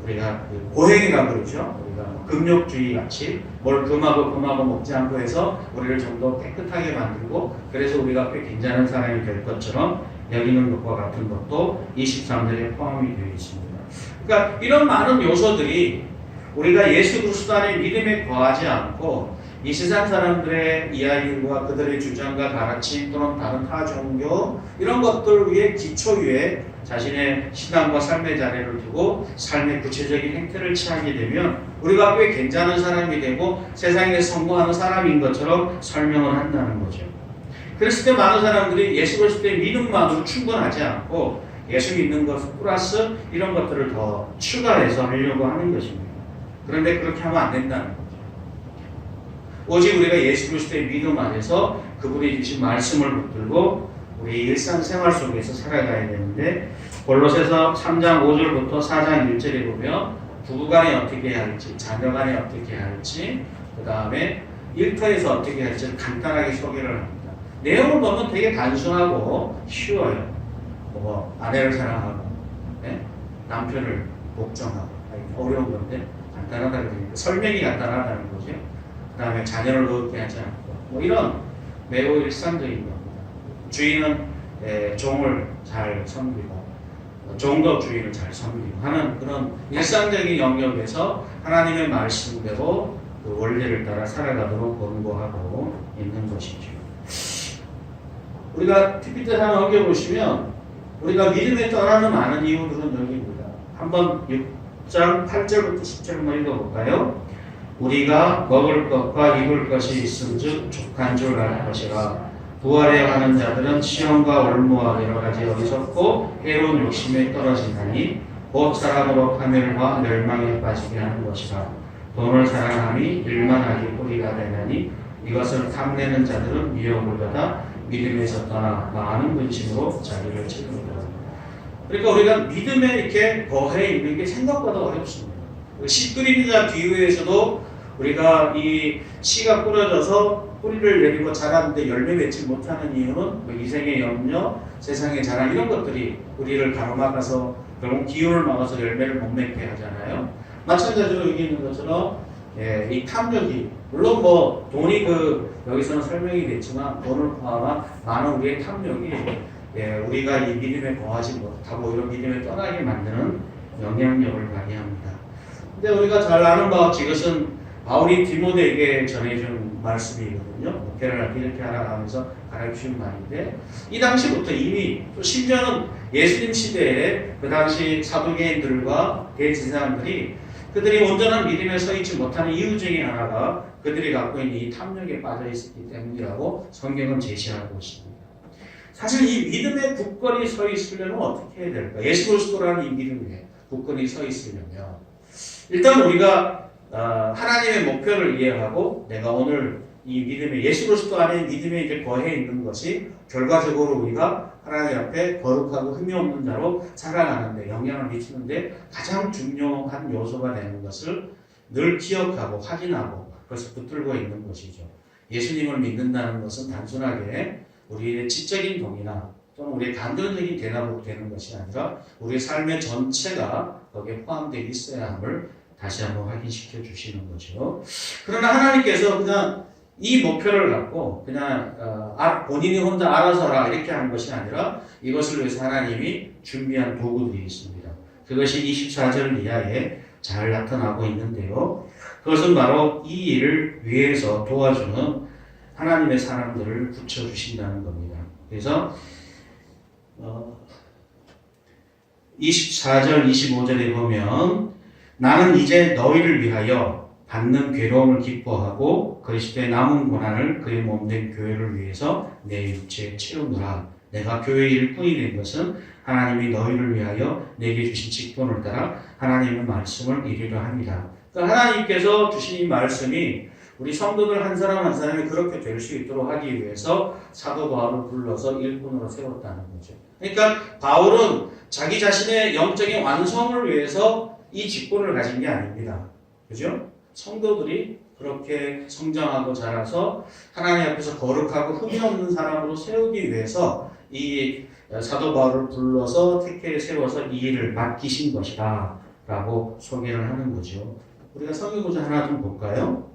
우리가 고행이라고 그러죠. 우리가 금욕주의 같이 뭘 금하고 먹지 않고 해서 우리를 좀 더 깨끗하게 만들고 그래서 우리가 꽤 괜찮은 사람이 될 것처럼 여기는 것과 같은 것도 23절에 포함이 되어 있습니다. 그러니까 이런 많은 요소들이 우리가 예수 그리스도 안에 믿음에 거하지 않고 이 세상 사람들의 이야기와 그들의 주장과 가르침 또는 다른 타 종교 이런 것들 위에 기초 위에 자신의 신앙과 삶의 자리를 두고 삶의 구체적인 행태를 취하게 되면 우리가 꽤 괜찮은 사람이 되고 세상에 성공하는 사람인 것처럼 설명을 한다는 거죠. 그랬을 때 많은 사람들이 예수 그리스도의 믿음만으로 충분하지 않고 예수 믿는 것 플러스 이런 것들을 더 추가해서 하려고 하는 것입니다. 그런데 그렇게 하면 안 된다는 거죠. 오직 우리가 예수 그리스도의 믿음 안에서 그분이 주신 말씀을 붙들고 우리 일상생활 속에서 살아가야 되는데 골로새서 3장 5절부터 4장 1절에 보면 부부간에 어떻게 해야 할지 자녀간에 어떻게 해야 할지 그 다음에 일터에서 어떻게 해야 할지 간단하게 소개를 합니다. 내용을 보면 되게 단순하고 쉬워요. 아내를 사랑하고 남편을 복종하고 어려운 건데 간단하다고 그러니까 설명이 간단하다는 거죠. 그 다음에 자녀를 그렇게 하지 않고 이런 매우 일상적인 겁니다. 주인은 종을 잘 섬기고 종도 주인을 잘 섬기고 하는 그런 일상적인 영역에서 하나님의 말씀대로 그 원리를 따라 살아가도록 권고하고 있는 것이죠. 우리가 PPT 하나 넘겨보시면 우리가 믿음에 떠나는 많은 이유들은 여기입니다. 한번 6장 8절부터 10절 한번 읽어볼까요? 우리가 먹을 것과 입을 것이 있음즉 족한 줄 알 것이라. 부활에 가는 자들은 시험과 올무와 여러 가지 어리석고 해로운 욕심에 떨어지나니 곧 사람으로 파멸과 멸망에 빠지게 하는 것이라. 돈을 사랑함이 일만하게 뿌리가 되나니 이것을 탐내는 자들은 미혹을 받아 믿음에서 떠나 많은 근심으로 자기를 채우리라. 그러니까 우리가 믿음에 이렇게 거해 있는 게 생각보다 어렵습니다. 씨 뿌리는 자 비유에서도 우리가 이 씨가 뿌려져서 뿌리를 내리고 자라는데 열매 맺지 못하는 이유는 이생의 염려, 세상의 자랑 이런 것들이 우리를 가로막아서 결국 기운을 막아서 열매를 못 맺게 하잖아요. 마찬가지로 여기 있는 것처럼 이 탐욕이 물론 돈이 여기서는 설명이 됐지만 돈을 포함한 많은 우리의 탐욕이 우리가 이 믿음에 거하지 못하고 이런 믿음에 떠나게 만드는 영향력을 발휘합니다. 근데 우리가 잘 아는 바와 같이 이것은 바울이 디모데에게 전해준 말씀이거든요. 목회를 이렇게 하라면서 가르치는 말인데 이 당시부터 이미 또 심지어는 예수님 시대에 그 당시 사두개인들과 대제사장들이 그들이 온전한 믿음에 서 있지 못하는 이유 중에 하나가 그들이 갖고 있는 이 탐욕에 빠져 있었기 때문이라고 성경은 제시하고 있습니다. 사실 이 믿음에 굳건히 서 있으려면 어떻게 해야 될까? 예수 그리스도라는 이 믿음에 굳건히 서 있으려면 일단 우리가 하나님의 목표를 이해하고 내가 오늘 이 믿음에 예수 그리스도 안에 믿음에 이제 거해 있는 것이 결과적으로 우리가 하나님 앞에 거룩하고 흠이 없는 자로 살아가는데 영향을 미치는데 가장 중요한 요소가 되는 것을 늘 기억하고 확인하고 그것을 붙들고 있는 것이죠. 예수님을 믿는다는 것은 단순하게 우리의 지적인 동의나 또는 우리의 감정적인 대답으로 되는 것이 아니라 우리의 삶의 전체가 거기에 포함되어 있어야 함을 다시 한번 확인시켜 주시는 거죠. 그러나 하나님께서 그냥 이 목표를 갖고 그냥 본인이 혼자 알아서 하라 이렇게 하는 것이 아니라 이것을 위해서 하나님이 준비한 도구들이 있습니다. 그것이 24절 이하에 잘 나타나고 있는데요. 그것은 바로 이 일을 위해서 도와주는 하나님의 사람들을 붙여주신다는 겁니다. 그래서 24절, 25절에 보면 나는 이제 너희를 위하여 받는 괴로움을 기뻐하고 그리스도의 남은 고난을 그의 몸된 교회를 위해서 내 육체에 채우노라. 내가 교회의 일꾼이 된 것은 하나님이 너희를 위하여 내게 주신 직분을 따라 하나님의 말씀을 이루려 합니다. 그러니까 하나님께서 주신 이 말씀이 우리 성도들 한 사람 한 사람이 그렇게 될 수 있도록 하기 위해서 사도 바울을 불러서 일꾼으로 세웠다는 거죠. 그러니까 바울은 자기 자신의 영적인 완성을 위해서 이 직분을 가진 게 아닙니다. 그죠? 성도들이 그렇게 성장하고 자라서 하나님 앞에서 거룩하고 흠이 없는 사람으로 세우기 위해서 이 사도 바울을 불러서 택해 세워서 이 일을 맡기신 것이다 라고 소개를 하는 거죠. 우리가 성경구절 하나 좀 볼까요?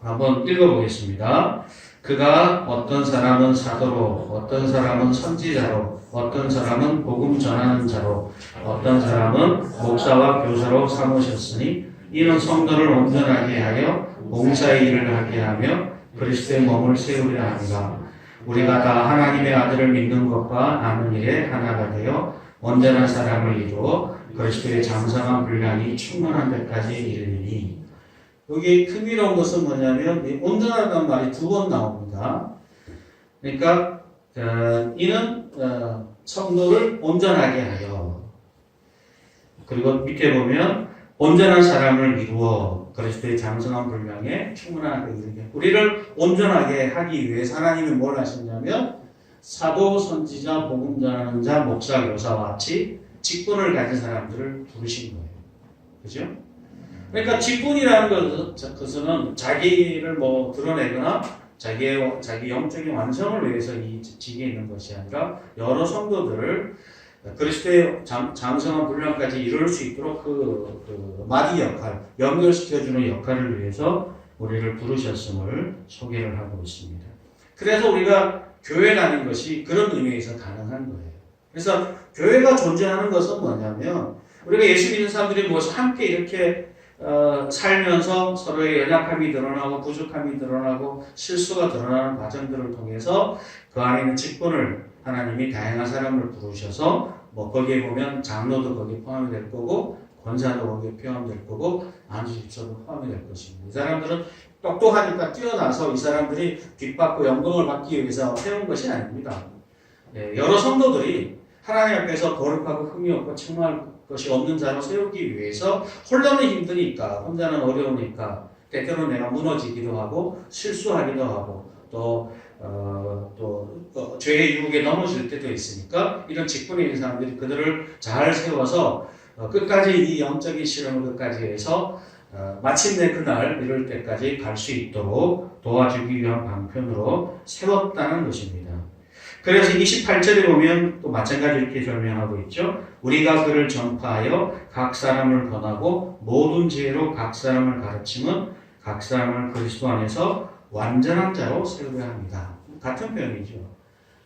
한번 읽어보겠습니다. 그가 어떤 사람은 사도로, 어떤 사람은 선지자로, 어떤 사람은 복음 전하는 자로, 어떤 사람은 목사와 교사로 삼으셨으니 이는 성도를 온전하게 하여 봉사의 일을 하게 하며 그리스도의 몸을 세우려 합니다. 우리가 다 하나님의 아들을 믿는 것과 아는 일에 하나가 되어 온전한 사람을 이루어 그리스도의 장성한 분량이 충만한 데까지 이르리니. 여기 흥미로운 것은 뭐냐면 온전하다는 말이 두 번 나옵니다. 그러니까 이는 성도를 온전하게 하여, 그리고 밑에 보면 온전한 사람을 이루어 그리스도의 장성한 분량에 충분한 데 이르게. 우리를 온전하게 하기 위해서 하나님이 뭘 하셨냐면 사도, 선지자, 복음 전하는 자, 목사, 교사와 같이 직분을 가진 사람들을 부르신 거예요. 그죠? 그러니까 직분이라는 것은 자기를 드러내거나 자기 영적인 완성을 위해서 이 직에 있는 것이 아니라 여러 성도들을 그리스도의 장성한 분량까지 이룰 수 있도록 그 마디 역할, 연결시켜주는 역할을 위해서 우리를 부르셨음을 소개를 하고 있습니다. 그래서 우리가 교회라는 것이 그런 의미에서 가능한 거예요. 그래서 교회가 존재하는 것은 뭐냐면 우리가 예수 믿는 사람들이 모여서 함께 이렇게 살면서 서로의 연약함이 드러나고 부족함이 드러나고 실수가 드러나는 과정들을 통해서 그 안에 있는 직분을 하나님이 다양한 사람을 부르셔서 거기에 보면 장로도 거기에 포함이 될 거고 권사도 거기에 포함될 거고 안수집사도 포함이 될 것입니다. 이 사람들은 똑똑하니까 뛰어나서 이 사람들이 뒷받고 영광을 받기 위해서 세운 것이 아닙니다. 여러 성도들이 하나님 앞에서 거룩하고 흠이 없고 책망할 것이 없는 자로 세우기 위해서 홀로는 힘드니까, 혼자는 어려우니까 때때로 내가 무너지기도 하고 실수하기도 하고 또 죄의 유혹에 넘어질 때도 있으니까 이런 직분에 있는 사람들이 그들을 잘 세워서 끝까지 이 영적인 실험을 끝까지 해서 마침내 그날 이룰 때까지 갈 수 있도록 도와주기 위한 방편으로 세웠다는 것입니다. 그래서 28절에 보면 또 마찬가지 이렇게 설명하고 있죠. 우리가 그를 전파하여 각 사람을 권하고 모든 지혜로 각 사람을 가르치면 각 사람을 그리스도 안에서 완전한 자로 세우려 합니다. 같은 표현이죠.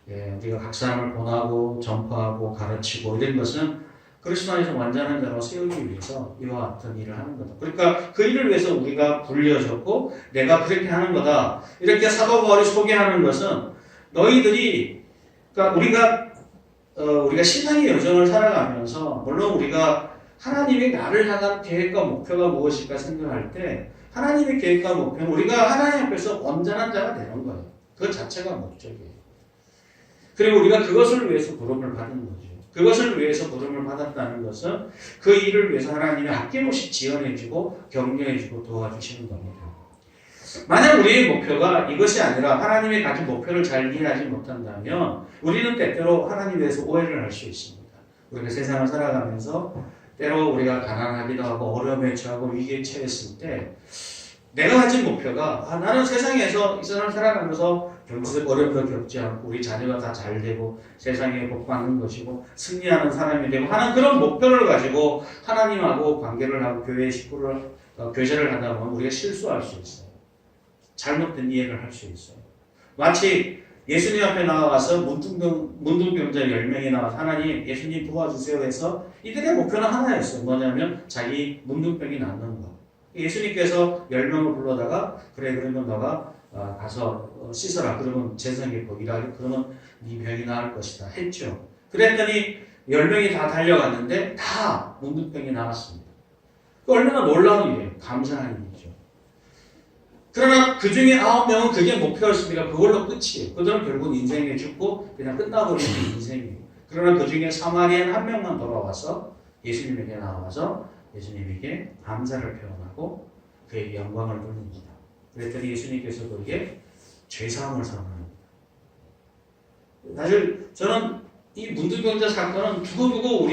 우리가 각 사람을 권하고 전파하고 가르치고 이런 것은 그리스도 안에서 완전한 자로 세우기 위해서 이와 같은 일을 하는 거다. 그러니까 그 일을 위해서 우리가 불려졌고 내가 그렇게 하는 거다. 이렇게 사도 바울이 소개하는 것은 너희들이 그러니까 우리가 신앙의 여정을 살아가면서 물론 우리가 하나님이 나를 향한 계획과 목표가 무엇일까 생각할 때 하나님의 계획과 목표는 우리가 하나님 앞에서 온전한 자가 되는 거예요. 그 자체가 목적이에요. 그리고 우리가 그것을 위해서 부름을 받은 거죠. 그것을 위해서 부름을 받았다는 것은 그 일을 위해서 하나님이 아낌없이 지원해주고 격려해주고 도와주시는 겁니다. 만약 우리의 목표가 이것이 아니라 하나님의 가진 목표를 잘 이해하지 못한다면 우리는 때때로 하나님에 대해서 오해를 할 수 있습니다. 우리가 세상을 살아가면서 때로 우리가 가난하기도 하고 어려움에 처하고 위기에 처했을 때 내가 가진 목표가 나는 세상에서 이 사람 살아가면서 경제적 어려움을 겪지 않고 우리 자녀가 다 잘 되고 세상에 복받는 것이고 승리하는 사람이 되고 하는 그런 목표를 가지고 하나님하고 관계를 하고 교회 식구를 교제를 하다 보면 우리가 실수할 수 있어요. 잘못된 이해를 할 수 있어요. 마치 예수님 앞에 나와서 문둥병자 10명이 나와서 하나님 예수님 도와주세요 해서 이들의 목표는 하나였어요. 뭐냐면 자기 문둥병이 낫는 거. 예수님께서 10명을 불러다가 그래 그러면 너가 가서 씻어라. 그러면 제사장의 법이라 그러면 네 병이 나을 것이다 했죠. 그랬더니 10명이 다 달려갔는데 다 문둥병이 나았습니다. 얼마나 놀라운 일이에요. 감사한 일이죠. 그러나 그 중에 9명은 그게 목표였으니까 그걸로 끝이에요. 그들은 결국 인생에 죽고 그냥 끝나버리는 인생이에요. 그러나 그 중에 사마리안 한 명만 돌아와서 예수님에게 나와서 예수님에게 감사를 표현하고 그에게 영광을 돌립니다. 그랬더니 예수님께서 그에게 죄사함을 선언합니다. 사실 저는 이 문둥병자 사건은 두고두고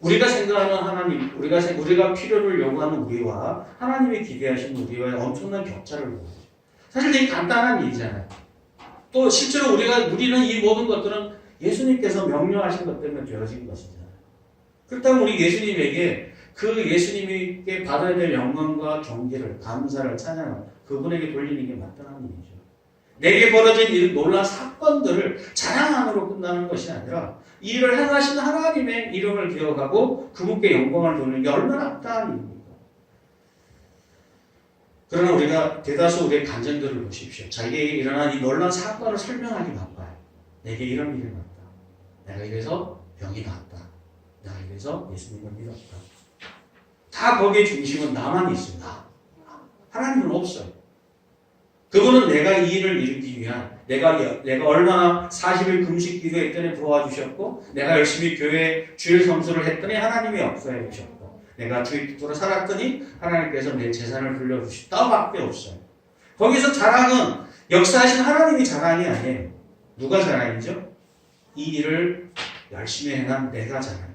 우리가 생각하는 하나님, 우리가 필요를 요구하는 우리와 하나님이 기대하신 우리와의 엄청난 격차를 보여요. 사실 되게 간단한 일이잖아요. 또 실제로 우리는 이 모든 것들은 예수님께서 명령하신 것 때문에 되어진 것이잖아요. 그렇다면 우리 예수님에게 그 예수님께 받아야 될 영광과 존귀를, 감사를, 찬양을 그분에게 돌리는 게 마땅한 일이죠. 내게 벌어진 이 놀라운 사건들을 자랑함으로 끝나는 것이 아니라 이 일을 행하신 하나님의 이름을 기억하고 그분께 영광을 돌리는 게 얼마나 합당한 일입니까? 그러나 우리가 대다수 우리의 간증들을 보십시오. 자기에게 일어난 이 놀라운 사건을 설명하기 바빠요. 내게 이런 일이 났다. 내가 이래서 병이 나았다. 내가 이래서 예수님을 믿었다. 다 거기에 중심은 나만 있습니다. 하나님은 없어요. 그분은 내가 이 일을 이루기 위한 내가 얼마나 40일 금식 기도했더니 도와주셨고 내가 열심히 교회 주일 성수를 했더니 하나님이 역사해 주셨고 내가 주의 뜻대로 살았더니 하나님께서 내 재산을 불려주셨다밖에 없어요. 거기서 자랑은 역사하신 하나님이 자랑이 아니에요. 누가 자랑이죠? 이 일을 열심히 행한 내가 자랑이에요.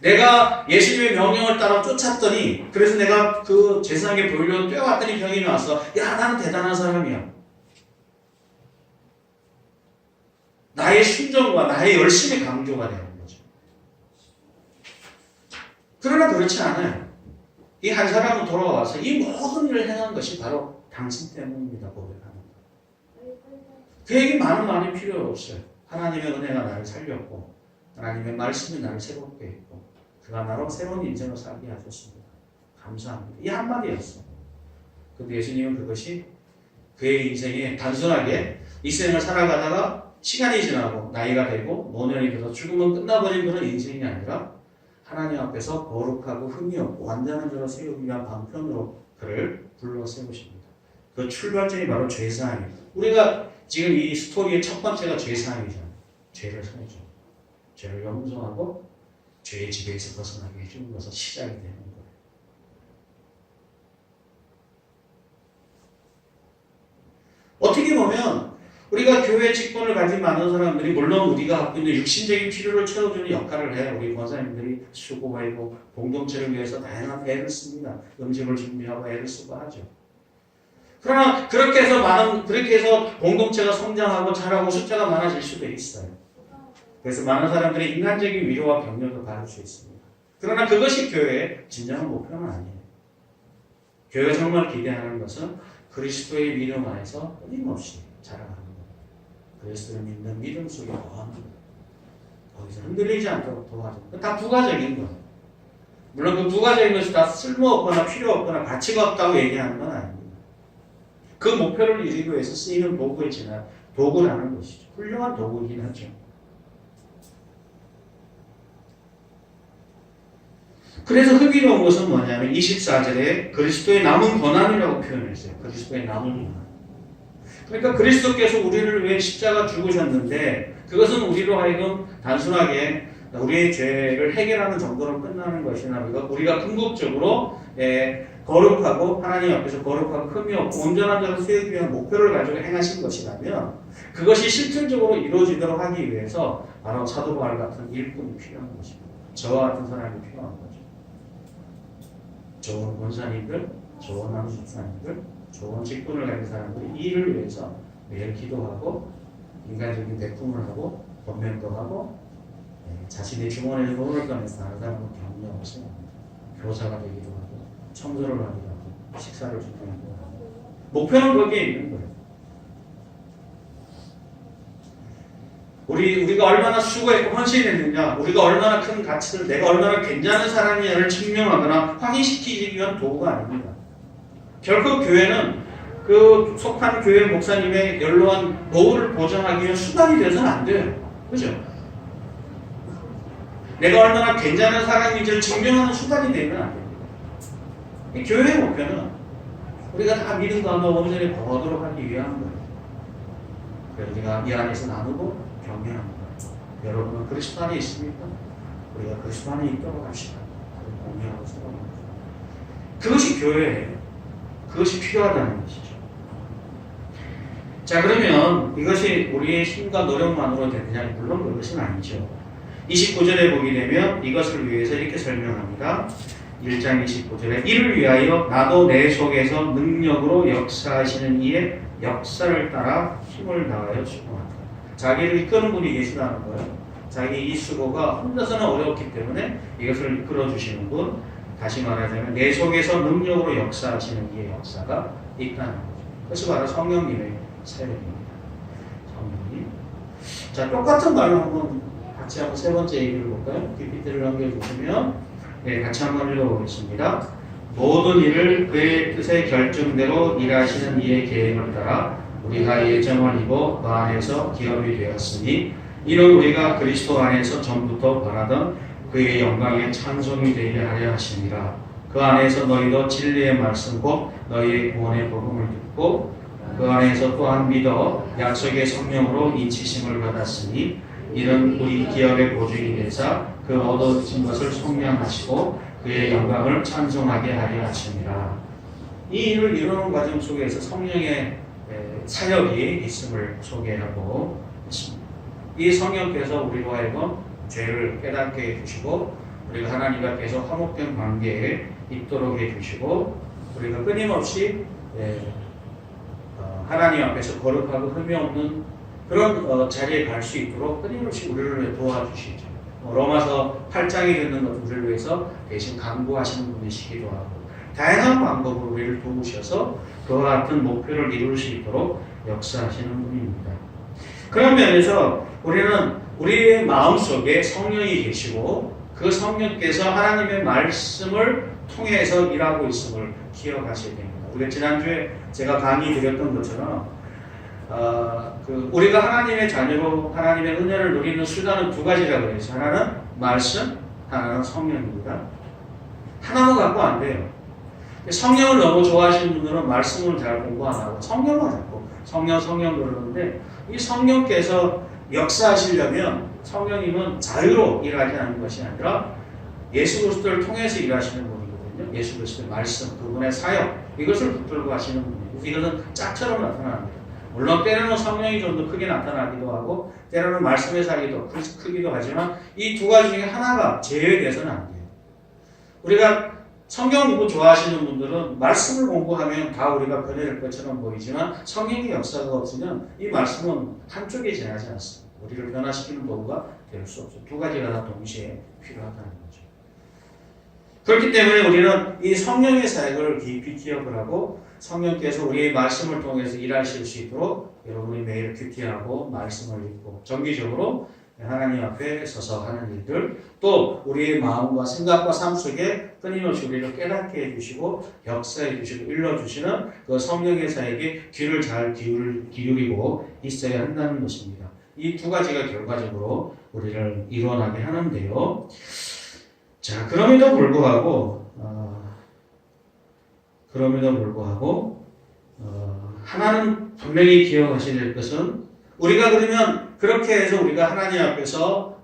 내가 예수님의 명령을 따라 쫓았더니 그래서 내가 그 제사장의 보일로 뛰어왔더니 병이 나왔어. 야 나는 대단한 사람이야. 나의 순종과 나의 열심이 강조가 되는 거죠. 그러나 그렇지 않아요. 이 한 사람은 돌아와서 이 모든 일을 행한 것이 바로 당신 때문입니다. 고백하는 거. 그에게 많은 필요 없어요. 하나님의 은혜가 나를 살렸고 하나님의 말씀이 나를 새롭게 했고 그가 나로 새로운 인생을 살게 하셨습니다. 감사합니다. 이 한마디였어요. 근데 예수님은 그것이 그의 인생에 단순하게 이 생을 살아가다가 시간이 지나고 나이가 되고 노년이 돼서 죽으면 끝나버린 그런 인생이 아니라 하나님 앞에서 거룩하고 흠이 없고 완전한 자로 세우기 위한 방편으로 그를 불러 세우십니다. 그 출발점이 바로 죄사함입니다. 우리가 지금 이 스토리의 첫 번째가 죄사함이잖아요. 죄를 사하죠. 죄를 용서하고 죄의 지배에서 벗어나게 해주는 것은 시작이 되는 거예요. 어떻게 보면 우리가 교회 직분을 가진 많은 사람들이 물론 우리가 갖고 있는 육신적인 필요를 채워주는 역할을 해요. 우리 권사님들이 수고하고 공동체를 위해서 다양한 애를 씁니다. 음식을 준비하고 애를 쓰고 하죠. 그러나 그렇게 해서 공동체가 성장하고 자라고 숫자가 많아질 수도 있어요. 그래서 많은 사람들이 인간적인 위로와 격려도 받을 수 있습니다. 그러나 그것이 교회의 진정한 목표는 아니에요. 교회가 정말 기대하는 것은 그리스도의 믿음 안에서 끊임없이 자라가는 거예요. 그리스도를 믿는 믿음 속에 거하는 거예요. 거기서 흔들리지 않도록 도와줍니다. 다 부가적인 거예요. 물론 그 부가적인 것이 다 쓸모없거나 필요없거나 가치가 없다고 얘기하는 건 아닙니다. 그 목표를 이루기 위해서 쓰이는 도구라는 것이죠. 훌륭한 도구이긴 하죠. 그래서 흥미로운 것은 뭐냐면 24절에 그리스도의 남은 고난이라고 표현했어요. 그리스도의 남은 고난. 그러니까 그리스도께서 우리를 위해 십자가 죽으셨는데 그것은 우리로 하여금 단순하게 우리의 죄를 해결하는 정도로 끝나는 것이나 우리가 궁극적으로 거룩하고 하나님 앞에서 거룩하고 흠이 없고 온전한 자로 세우기 위한 목표를 가지고 행하신 것이라면 그것이 실질적으로 이루어지도록 하기 위해서 바로 사도 바울 같은 일꾼이 필요한 것입니다. 저와 같은 사람이 필요한 거죠. 좋은 권사님들, 좋은 목사님들, 좋은 직분을 가진 사람들이 이 일을 위해서 매일 기도하고 인간적인 대품을 하고 권면도 하고 자신의 주머니에 돈을 꺼내서 다른 사람을 격려하고 생각합니다. 교사가 되기도 하고 청소를 하기도 하고 식사를 준비하기도 하고 목표는 거기에 있는 거예요. 우리가 얼마나 수고했고 헌신했느냐, 우리가 얼마나 큰 가치를, 내가 얼마나 괜찮은 사람이냐를 증명하거나 확인시키기 위한 도구가 아닙니다. 결코 교회는 그 속한 교회 목사님의 연로한 노후를 보장하기 위한 수단이 되어서는 안 돼요. 그죠? 내가 얼마나 괜찮은 사람인지를 증명하는 수단이 되면 안 됩니다. 교회의 목표는 우리가 다 믿음 가운데 온전히 거하도록 하기 위한 거예요. 그래서 우리가 이 안에서 나누고 격려하는 거예요. 여러분은 그리스도 안에 있습니까? 우리가 그리스도 안에 있도록 합시다. 공유하고 서로 그것이 교회예요. 그것이 필요하다는 것이죠. 자, 그러면 이것이 우리의 힘과 노력만으로 되느냐? 물론 그것은 아니죠. 29절에 보게 되면 이것을 위해서 이렇게 설명합니다. 1장 29절에 이를 위하여 나도 내 속에서 능력으로 역사하시는 이의 역사를 따라 힘을 다하여 수고한다. 자기를 이끄는 분이 계시다는 거예요. 자기 이 수고가 혼자서는 어렵기 때문에 이것을 이끌어 주시는 분, 다시 말하자면 내 속에서 능력으로 역사하시는 이의 역사가 있다는 거죠. 그것이 바로 성령님의 사역입니다. 성령님. 자, 똑같은 말로 한번 같이 한번 세 번째 얘기를 볼까요? PPT를 넘겨주시면 네, 같이 한번 읽어보겠습니다. 모든 일을 그의 뜻의 결정대로 일하시는 이의 계획을 따라 우리가 예정을 입어 그 안에서 기업이 되었으니 이는 우리가 그리스도 안에서 전부터 바라던 그의 영광의 찬송이 되게 하려 하시니라. 그 안에서 너희도 진리의 말씀 곧 너희의 구원의 복음을 듣고 그 안에서 또한 믿어 약속의 성령으로 인치심을 받았으니 이는 우리 기업의 보증이 되사 그 얻어진 것을 속량하시고 그의 영광을 찬송하게 하려 하시니라. 이 일을 이루는 과정 속에서 성령의 사역이 있음을 소개하고 있습니다. 이 성령께서 우리로 하여금 죄를 깨닫게 해주시고 우리가 하나님과 계속 화목된 관계에 있도록 해주시고 우리가 끊임없이 하나님 앞에서 거룩하고 흠이 없는 그런 자리에 갈 수 있도록 끊임없이 우리를 도와주시죠. 로마서 8장에 듣는 것들을 위해서 대신 강구하시는 분이시기도 하고 다양한 방법으로 우리를 도우셔서 그와 같은 목표를 이룰 수 있도록 역사하시는 분입니다. 그런 면에서 우리는 우리의 마음속에 성령이 계시고 그 성령께서 하나님의 말씀을 통해서 일하고 있음을 기억하셔야 됩니다. 우리가 지난주에 제가 강의 드렸던 것처럼 우리가 하나님의 자녀로 하나님의 은혜를 누리는 수단은 두 가지라고 해서 하나는 말씀, 하나는 성령입니다. 하나만 갖고 안 돼요. 성령을 너무 좋아하시는 분들은 말씀을 잘 공부 안 하고 성령만 잡고 성령 그러는데 이 성령께서 역사하시려면 성령님은 자유로 일하지 않는 것이 아니라 예수 그리스도를 통해서 일하시는 분이거든요. 예수 그리스도의 말씀, 그분의 사역 이것을 붙들고 하시는 분이고 이것은 짝처럼 나타납니다. 물론 때로는 성령이 좀 더 크게 나타나기도 하고 때로는 말씀의 사역이 크기도 하지만 이 두 가지 중에 하나가 제외돼서는 안 돼요. 우리가 성경 공부 좋아하시는 분들은 말씀을 공부하면 다 우리가 변해질 것처럼 보이지만 성령의 역사가 없으면 이 말씀은 한쪽에 지나지 않습니다. 우리를 변화시키는 도구가 될 수 없죠. 두 가지가 다 동시에 필요하다는 거죠. 그렇기 때문에 우리는 이 성령의 사역을 깊이 기억을 하고 성령께서 우리의 말씀을 통해서 일하실 수 있도록 여러분이 매일 큐티하고 말씀을 읽고 정기적으로 하나님 앞에 서서 하는 일들 또 우리의 마음과 생각과 삶 속에 끊임없이 우리를 깨닫게 해주시고 역사해 주시고 일러주시는 그 성령의 사역에 귀를 잘 기울이고 있어야 한다는 것입니다. 이 두 가지가 결과적으로 우리를 일어나게 하는데요. 자, 그럼에도 불구하고 하나는 분명히 기억하셔야 될 것은 우리가 그러면 그렇게 해서 우리가 하나님 앞에서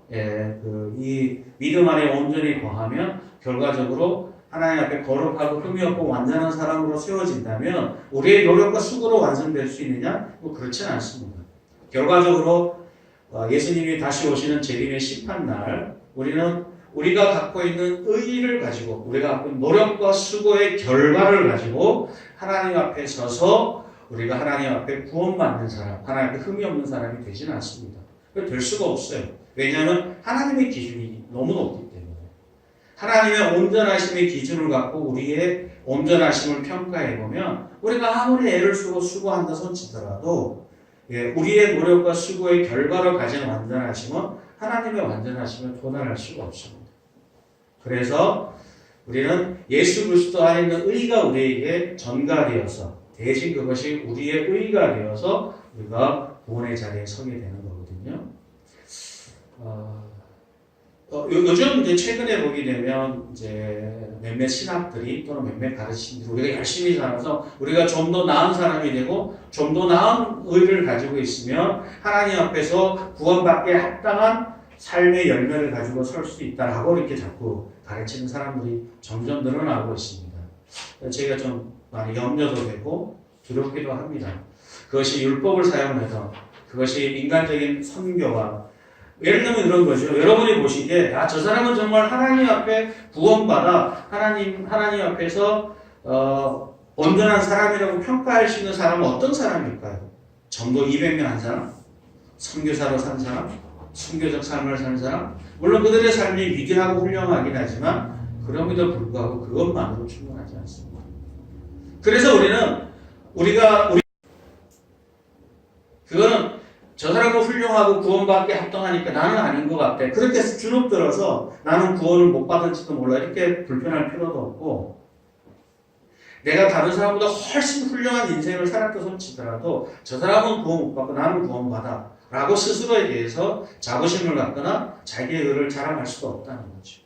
이 믿음 안에 온전히 거하면 결과적으로 하나님 앞에 거룩하고 흠이 없고 완전한 사람으로 세워진다면 우리의 노력과 수고로 완성될 수 있느냐? 뭐 그렇지는 않습니다. 결과적으로 예수님이 다시 오시는 재림의 심판날 우리는 우리가 갖고 있는 의의를 가지고 우리가 갖고 있는 노력과 수고의 결과를 가지고 하나님 앞에 서서 우리가 하나님 앞에 구원받는 사람, 하나님 앞에 흠이 없는 사람이 되지는 않습니다. 될 수가 없어요. 왜냐하면 하나님의 기준이 너무 높기 때문에. 하나님의 온전하심의 기준을 갖고 우리의 온전하심을 평가해보면 우리가 아무리 애를 쓰고 수고한다 손치더라도 우리의 노력과 수고의 결과로 가진 완전하심은 하나님의 완전하심에 도달할 수가 없습니다. 그래서 우리는 예수 그리스도 안에 있는 의가 우리에게 전가되어서 대신 그것이 우리의 의가 되어서 우리가 구원의 자리에 서게 되는 거거든요. 요즘 이제 최근에 보게 되면 이제 몇몇 신학들이 또는 몇몇 가르침들이 우리가 열심히 살아서 우리가 좀 더 나은 사람이 되고 좀 더 나은 의를 가지고 있으면 하나님 앞에서 구원받기에 합당한 삶의 열매를 가지고 설 수 있다라고 이렇게 자꾸 가르치는 사람들이 점점 늘어나고 있습니다. 제가 좀 많이 염려도 되고 두렵기도 합니다. 그것이 율법을 사용해서 그것이 인간적인 선교와 예를 들면 이런 거죠. 여러분이 보시기에 저 사람은 정말 하나님 앞에 구원받아 하나님 앞에서 온전한 사람이라고 평가할 수 있는 사람은 어떤 사람일까요? 전도 200명 한 사람? 선교사로 산 사람? 순교적 삶을 사는 사람? 물론 그들의 삶이 위대하고 훌륭하긴 하지만 그럼에도 불구하고 그것만으로 충분하지 않습니다. 그래서 그거는 저 사람은 훌륭하고 구원받게 합당하니까 나는 아닌 것 같아. 그렇게 주눅 들어서 나는 구원을 못 받을지도 몰라. 이렇게 불편할 필요도 없고 내가 다른 사람보다 훨씬 훌륭한 인생을 살았다 손치더라도 저 사람은 구원 못 받고 나는 구원받아 라고 스스로에 대해서 자부심을 갖거나 자기의 의를 자랑할 수가 없다는 거죠.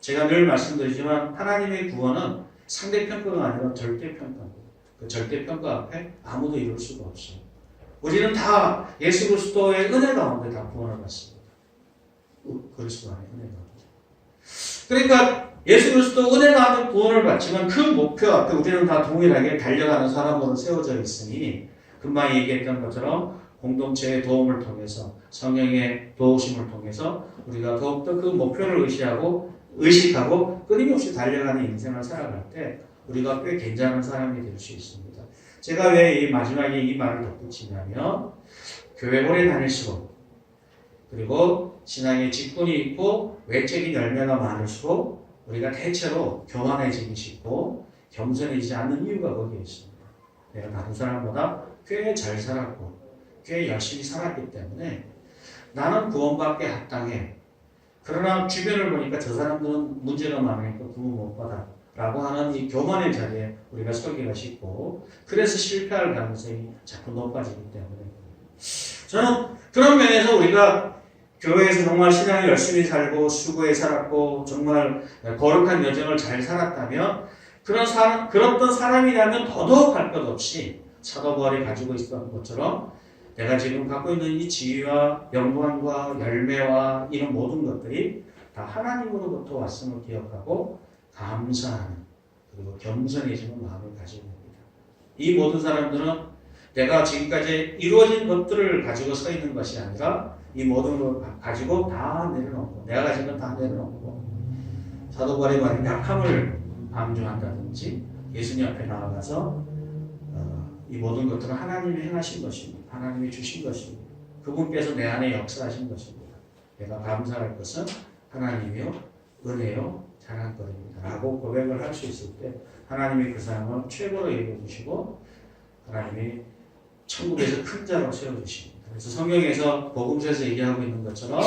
제가 늘 말씀드리지만 하나님의 구원은 상대평가가 아니라 절대평가입니다. 그 절대평가 앞에 아무도 이룰 수가 없어요. 우리는 다 예수 그리스도의 은혜 가운데 다 구원을 받습니다. 그리스도 안에 은혜 가운데. 그러니까 예수 그리스도 은혜 가운데 구원을 받지만 그 목표 앞에 우리는 다 동일하게 달려가는 사람으로 세워져 있으니 금방 얘기했던 것처럼 공동체의 도움을 통해서 성령의 도우심을 통해서 우리가 더욱더 그 목표를 의식하고 끊임없이 달려가는 인생을 살아갈 때 우리가 꽤 괜찮은 사람이 될 수 있습니다. 제가 왜 이 마지막에 이 말을 덧붙이냐면 교회 오래 다닐수록 그리고 신앙의 직분이 있고 외적인 열매가 많을수록 우리가 대체로 교만해지기 쉽고 겸손해지지 않는 이유가 거기에 있습니다. 내가 다른 사람보다 꽤 잘 살았고 꽤 열심히 살았기 때문에 나는 구원받게 합당해. 그러나 주변을 보니까 저 사람들은 문제가 많으니까 구원 못 받아 라고 하는 이 교만의 자리에 우리가 서기가 쉽고 그래서 실패할 가능성이 자꾸 높아지기 때문에 저는 그런 면에서 우리가 교회에서 정말 신앙을 열심히 살고 수고해 살았고 정말 거룩한 여정을 잘 살았다면 그랬던 사람이라면 더더욱 할 것 없이 사도 바울이 가지고 있었던 것처럼 내가 지금 갖고 있는 이 지위와 영광과 열매와 이런 모든 것들이 다 하나님으로부터 왔음을 기억하고 감사하는 그리고 겸손해지는 마음을 가지고 있습니다. 이 모든 사람들은 내가 지금까지 이루어진 것들을 가지고 서 있는 것이 아니라 이 모든 걸 가지고 다 내려놓고 내가 가진 건 다 내려놓고 사도 바울의 말인 약함을 방조한다든지 예수님 앞에 나아가서 이 모든 것들은 하나님이 행하신 것입니다. 하나님이 주신 것입니다. 그분께서 내 안에 역사하신 것입니다. 내가 감사할 것은 하나님이요 은혜요 자랑거리입니다. 라고 고백을 할 수 있을 때 하나님이 그 사람을 최고로 여겨주시고 하나님이 천국에서 큰 자로 세워주십니다. 그래서 성경에서 복음서에서 얘기하고 있는 것처럼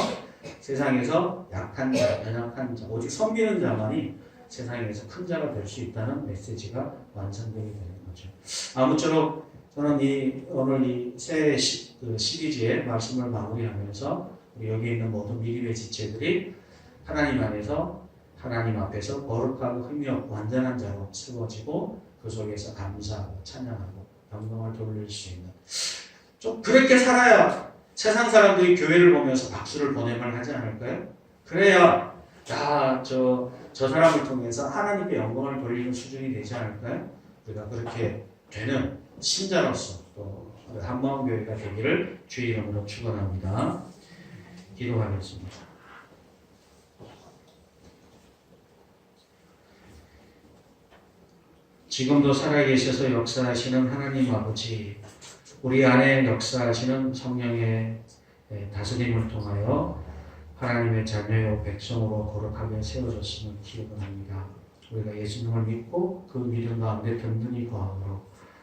세상에서 약한 자, 연약한 자, 오직 섬기는 자만이 세상에서 큰 자가 될 수 있다는 메시지가 완성되게 되는 거죠. 아무쪼록 저는 오늘 이 새 시리즈의 말씀을 마무리하면서 여기 있는 모든 믿음의 지체들이 하나님 안에서 하나님 앞에서 거룩하고 흠이 없고 완전한 자로 세워지고 그 속에서 감사하고 찬양하고 영광을 돌릴 수 있는 좀 그렇게 살아야 세상 사람들이 교회를 보면서 박수를 보내면 하지 않을까요? 그래야 저 사람을 통해서 하나님께 영광을 돌리는 수준이 되지 않을까요? 우리가 그렇게 되는 신자로서 또 한마음교회가 되기를 주의 이름으로 축원합니다. 기도하겠습니다. 지금도 살아계셔서 역사하시는 하나님 아버지, 우리 안에 역사하시는 성령의 다스림을 통하여 하나님의 자녀요 백성으로 거룩하게 세워졌음을 기원합니다. 우리가 예수님을 믿고 그 믿음 가운데 든든히 거함으로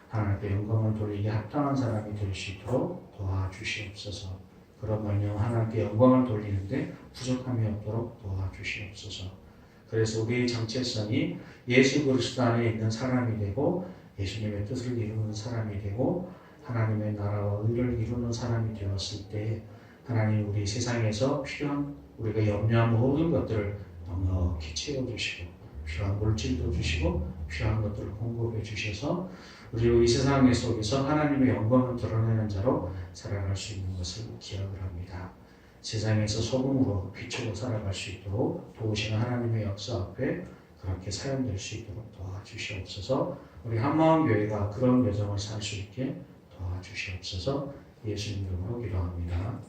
하나님께 영광을 돌리기 합당한 사람이 될 수 있도록 도와주시옵소서. 그러면요 하나님께 영광을 돌리는데 부족함이 없도록 도와주시옵소서. 그래서 우리의 정체성이 예수 그리스도 안에 있는 사람이 되고 예수님의 뜻을 이루는 사람이 되고 하나님의 나라와 의를 이루는 사람이 되었을 때 하나님 우리 세상에서 필요한 우리가 염려한 모든 것들을 넉넉히 채워주시고 필요한 물질도 주시고 필요한 것들을 공급해 주셔서 우리 이 세상 속에서 하나님의 영광을 드러내는 자로 살아갈 수 있는 것을 기억을 합니다. 세상에서 소금으로 비추고 살아갈 수 있도록 도우시는 하나님의 역사 앞에 그렇게 사용될 수 있도록 도와주시옵소서. 우리 한마음교회가 그런 여정을 살 수 있게 도와주시옵소서. 예수님 이름으로 기도합니다.